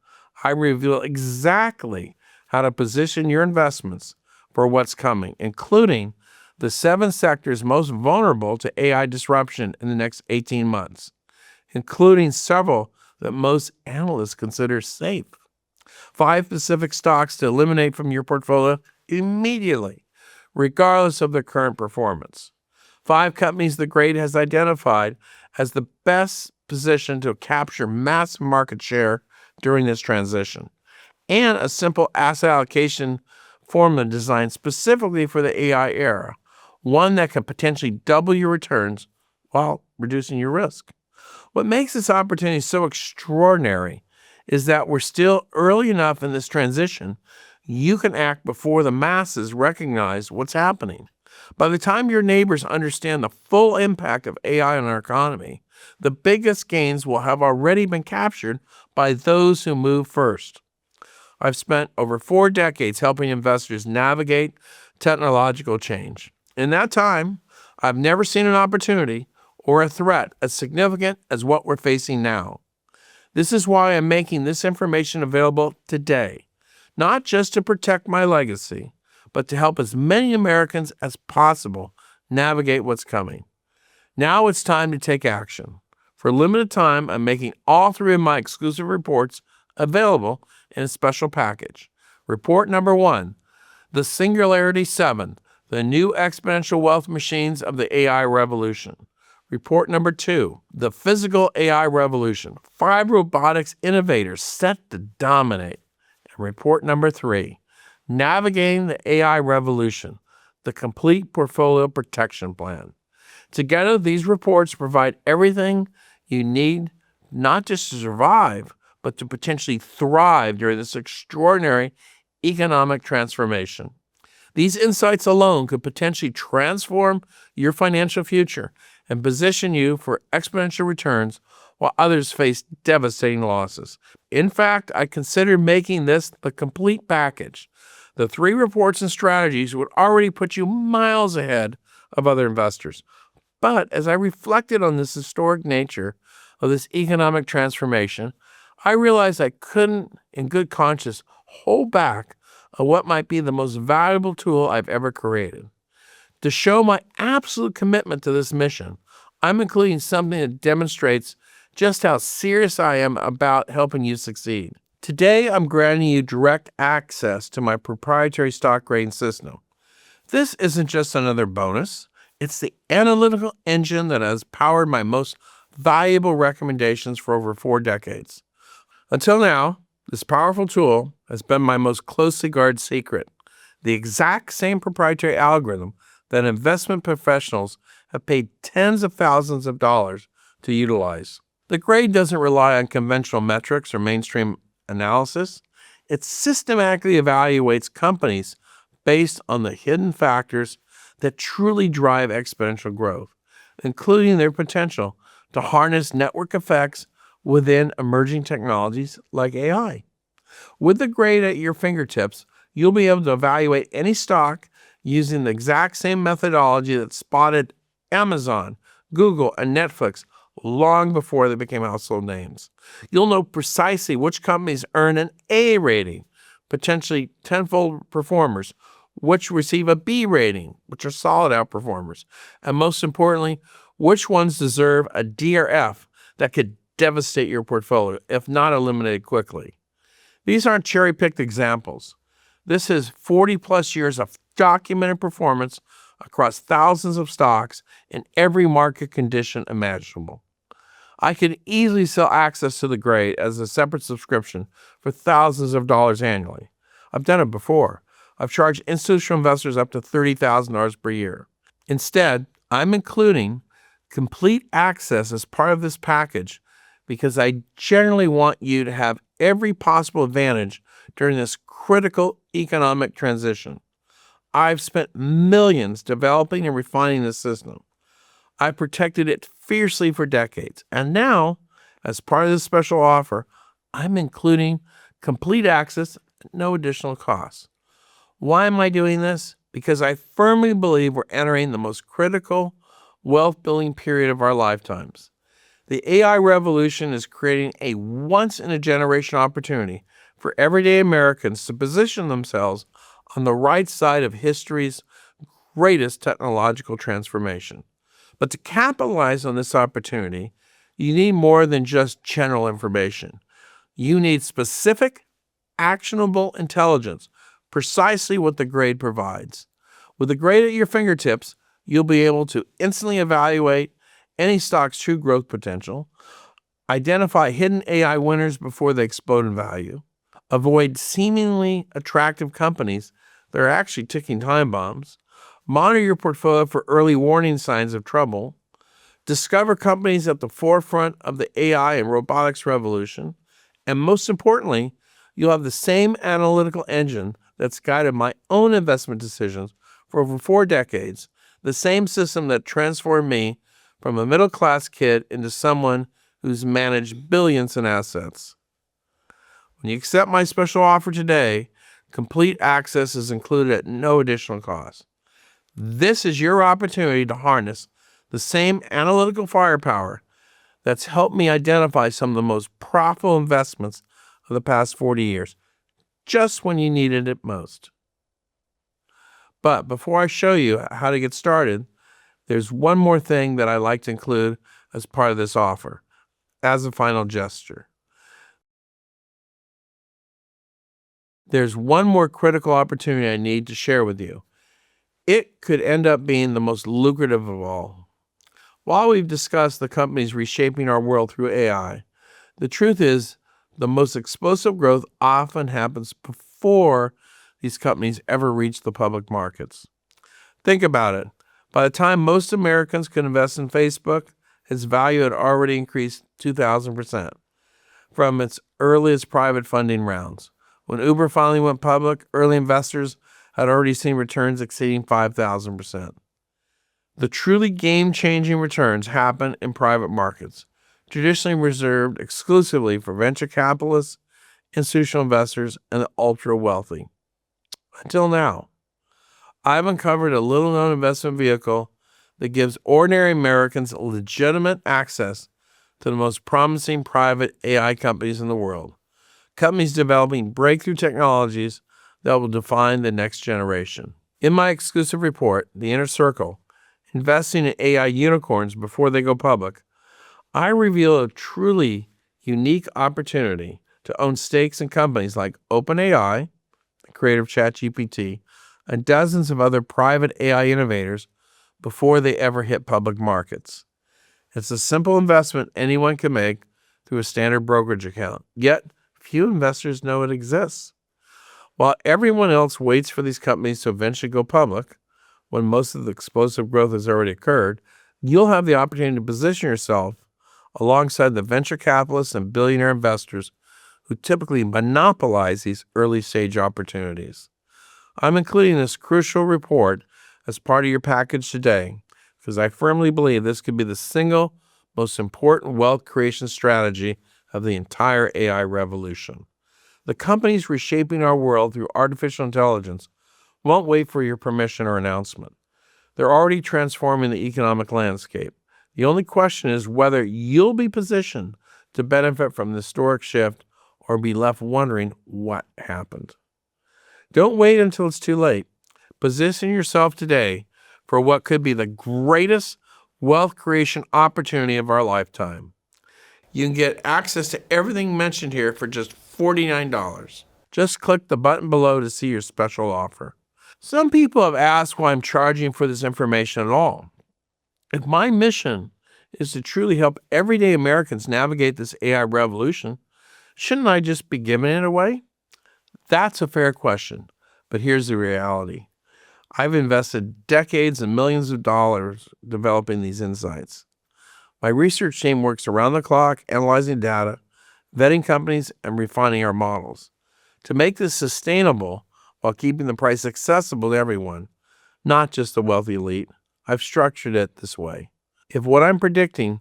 I reveal exactly how to position your investments for what's coming, including the 7 sectors most vulnerable to AI disruption in the next 18 months, including several that most analysts consider safe. 5 specific stocks to eliminate from your portfolio immediately, regardless of their current performance. 5 companies the grade has identified as the best positioned to capture massive market share during this transition, and a simple asset allocation formula designed specifically for the AI era, one that can potentially double your returns while reducing your risk. What makes this opportunity so extraordinary is that we're still early enough in this transition, you can act before the masses recognize what's happening. By the time your neighbors understand the full impact of AI on our economy, the biggest gains will have already been captured by those who move first. I've spent over 4 decades helping investors navigate technological change. In that time, I've never seen an opportunity or a threat as significant as what we're facing now. This is why I'm making this information available today, not just to protect my legacy, but to help as many Americans as possible navigate what's coming. Now it's time to take action. For a limited time, I'm making all 3 of my exclusive reports available in a special package. Report number 1, the Singularity 7, the new exponential wealth machines of the AI revolution. Report number 2, the physical AI revolution, 5 robotics innovators set to dominate. And report number 3, navigating the AI revolution, the complete portfolio protection plan. Together, these reports provide everything you need not just to survive, but to potentially thrive during this extraordinary economic transformation. These insights alone could potentially transform your financial future and position you for exponential returns while others face devastating losses. In fact, I considered making this the complete package. The 3 reports and strategies would already put you miles ahead of other investors. But as I reflected on this historic nature of this economic transformation, I realized I couldn't, in good conscience, hold back on what might be the most valuable tool I've ever created. To show my absolute commitment to this mission, I'm including something that demonstrates just how serious I am about helping you succeed. Today, I'm granting you direct access to my proprietary stock grading system. This isn't just another bonus. It's the analytical engine that has powered my most valuable recommendations for over 4 decades. Until now, this powerful tool has been my most closely guarded secret, the exact same proprietary algorithm that investment professionals have paid tens of thousands of dollars to utilize. The grade doesn't rely on conventional metrics or mainstream analysis. It systematically evaluates companies based on the hidden factors that truly drive exponential growth, including their potential to harness network effects within emerging technologies like AI. With the grade at your fingertips, you'll be able to evaluate any stock using the exact same methodology that spotted Amazon, Google, and Netflix long before they became household names. You'll know precisely which companies earn an A rating, potentially tenfold performers, which receive a B rating, which are solid outperformers, and most importantly, which ones deserve a D or F that could devastate your portfolio, if not eliminated quickly. These aren't cherry-picked examples. This is 40-plus years of documented performance across thousands of stocks in every market condition imaginable. I could easily sell access to the grade as a separate subscription for thousands of dollars annually. I've done it before. I've charged institutional investors up to $30,000 per year. Instead, I'm including complete access as part of this package because I generally want you to have every possible advantage during this critical economic transition. I've spent millions developing and refining this system. I've protected it fiercely for decades. And now, as part of this special offer, I'm including complete access at no additional cost. Why am I doing this? Because I firmly believe we're entering the most critical wealth-building period of our lifetimes. The AI revolution is creating a once-in-a-generation opportunity for everyday Americans to position themselves on the right side of history's greatest technological transformation. But to capitalize on this opportunity, you need more than just general information. You need specific, actionable intelligence, precisely what the grade provides. With the grade at your fingertips, you'll be able to instantly evaluate any stock's true growth potential, identify hidden AI winners before they explode in value, avoid seemingly attractive companies that are actually ticking time bombs, monitor your portfolio for early warning signs of trouble, discover companies at the forefront of the AI and robotics revolution, and most importantly, you'll have the same analytical engine that's guided my own investment decisions For over 4 decades, the same system that transformed me from a middle-class kid into someone who's managed billions in assets. When you accept my special offer today, complete access is included at no additional cost. This is your opportunity to harness the same analytical firepower that's helped me identify some of the most profitable investments of the past 40 years, just when you needed it most. But before I show you how to get started, there's one more thing that I like to include as part of this offer, as a final gesture. There's one more critical opportunity I need to share with you. It could end up being the most lucrative of all. While we've discussed the companies reshaping our world through AI, the truth is the most explosive growth often happens before these companies ever reach the public markets. Think about it. By the time most Americans could invest in Facebook, its value had already increased 2,000% from its earliest private funding rounds. When Uber finally went public, early investors had already seen returns exceeding 5,000%. The truly game-changing returns happen in private markets, traditionally reserved exclusively for venture capitalists, institutional investors, and the ultra-wealthy. Until now, I've uncovered a little-known investment vehicle that gives ordinary Americans legitimate access to the most promising private AI companies in the world, companies developing breakthrough technologies that will define the next generation. In my exclusive report, The Inner Circle, Investing in AI Unicorns Before They Go Public, I reveal a truly unique opportunity to own stakes in companies like OpenAI, the creator of ChatGPT, and dozens of other private AI innovators before they ever hit public markets. It's a simple investment anyone can make through a standard brokerage account, yet few investors know it exists. While everyone else waits for these companies to eventually go public, when most of the explosive growth has already occurred, you'll have the opportunity to position yourself alongside the venture capitalists and billionaire investors who typically monopolize these early-stage opportunities. I'm including this crucial report as part of your package today because I firmly believe this could be the single most important wealth creation strategy of the entire AI revolution. The companies reshaping our world through artificial intelligence won't wait for your permission or announcement. They're already transforming the economic landscape. The only question is whether you'll be positioned to benefit from the historic shift or be left wondering what happened. Don't wait until it's too late. Position yourself today for what could be the greatest wealth creation opportunity of our lifetime. You can get access to everything mentioned here for just $49. Just click the button below to see your special offer. Some people have asked why I'm charging for this information at all. If my mission is to truly help everyday Americans navigate this AI revolution, shouldn't I just be giving it away? That's a fair question, but here's the reality. I've invested decades and millions of dollars developing these insights. My research team works around the clock analyzing data, vetting companies, and refining our models. To make this sustainable while keeping the price accessible to everyone, not just the wealthy elite, I've structured it this way. If what I'm predicting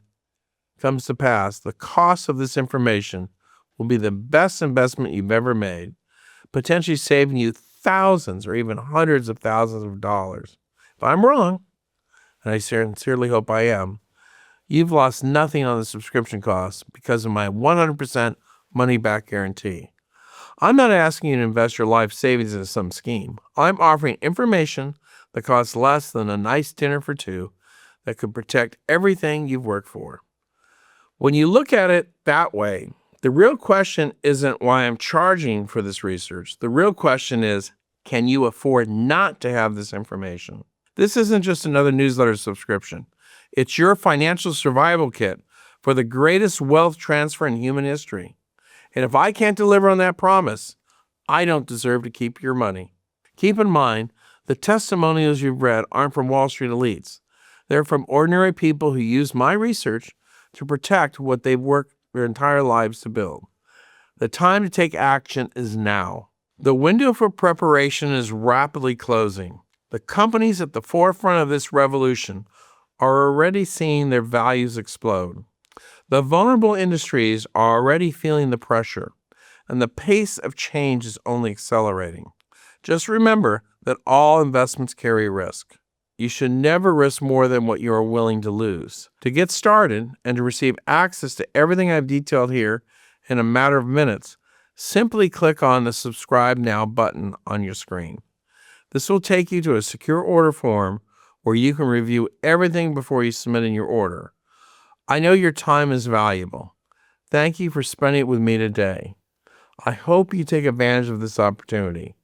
comes to pass, the cost of this information will be the best investment you've ever made, potentially saving you thousands or even hundreds of thousands of dollars. If I'm wrong, and I sincerely hope I am, you've lost nothing on the subscription costs because of my 100% money-back guarantee. I'm not asking you to invest your life savings into some scheme. I'm offering information that costs less than a nice dinner for two that could protect everything you've worked for. When you look at it that way, the real question isn't why I'm charging for this research. The real question is, can you afford not to have this information? This isn't just another newsletter subscription. It's your financial survival kit for the greatest wealth transfer in human history. And if I can't deliver on that promise, I don't deserve to keep your money. Keep in mind, the testimonials you've read aren't from Wall Street elites. They're from ordinary people who use my research to protect what they've worked their entire lives to build. The time to take action is now. The window for preparation is rapidly closing. The companies at the forefront of this revolution are already seeing their values explode. The vulnerable industries are already feeling the pressure, and the pace of change is only accelerating. Just remember that all investments carry risk. You should never risk more than what you are willing to lose. To get started and to receive access to everything I've detailed here in a matter of minutes, simply click on the Subscribe Now button on your screen. This will take you to a secure order form where you can review everything before you submit in your order. I know your time is valuable. Thank you for spending it with me today. I hope you take advantage of this opportunity.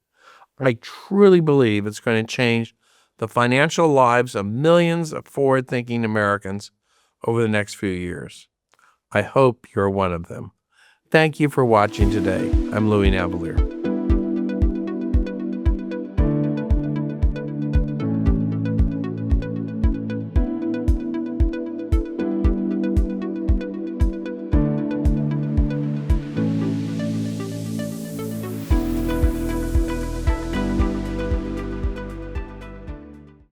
I truly believe it's going to change the financial lives of millions of forward-thinking Americans over the next few years. I hope you're one of them. Thank you for watching today. I'm Louis Navellier.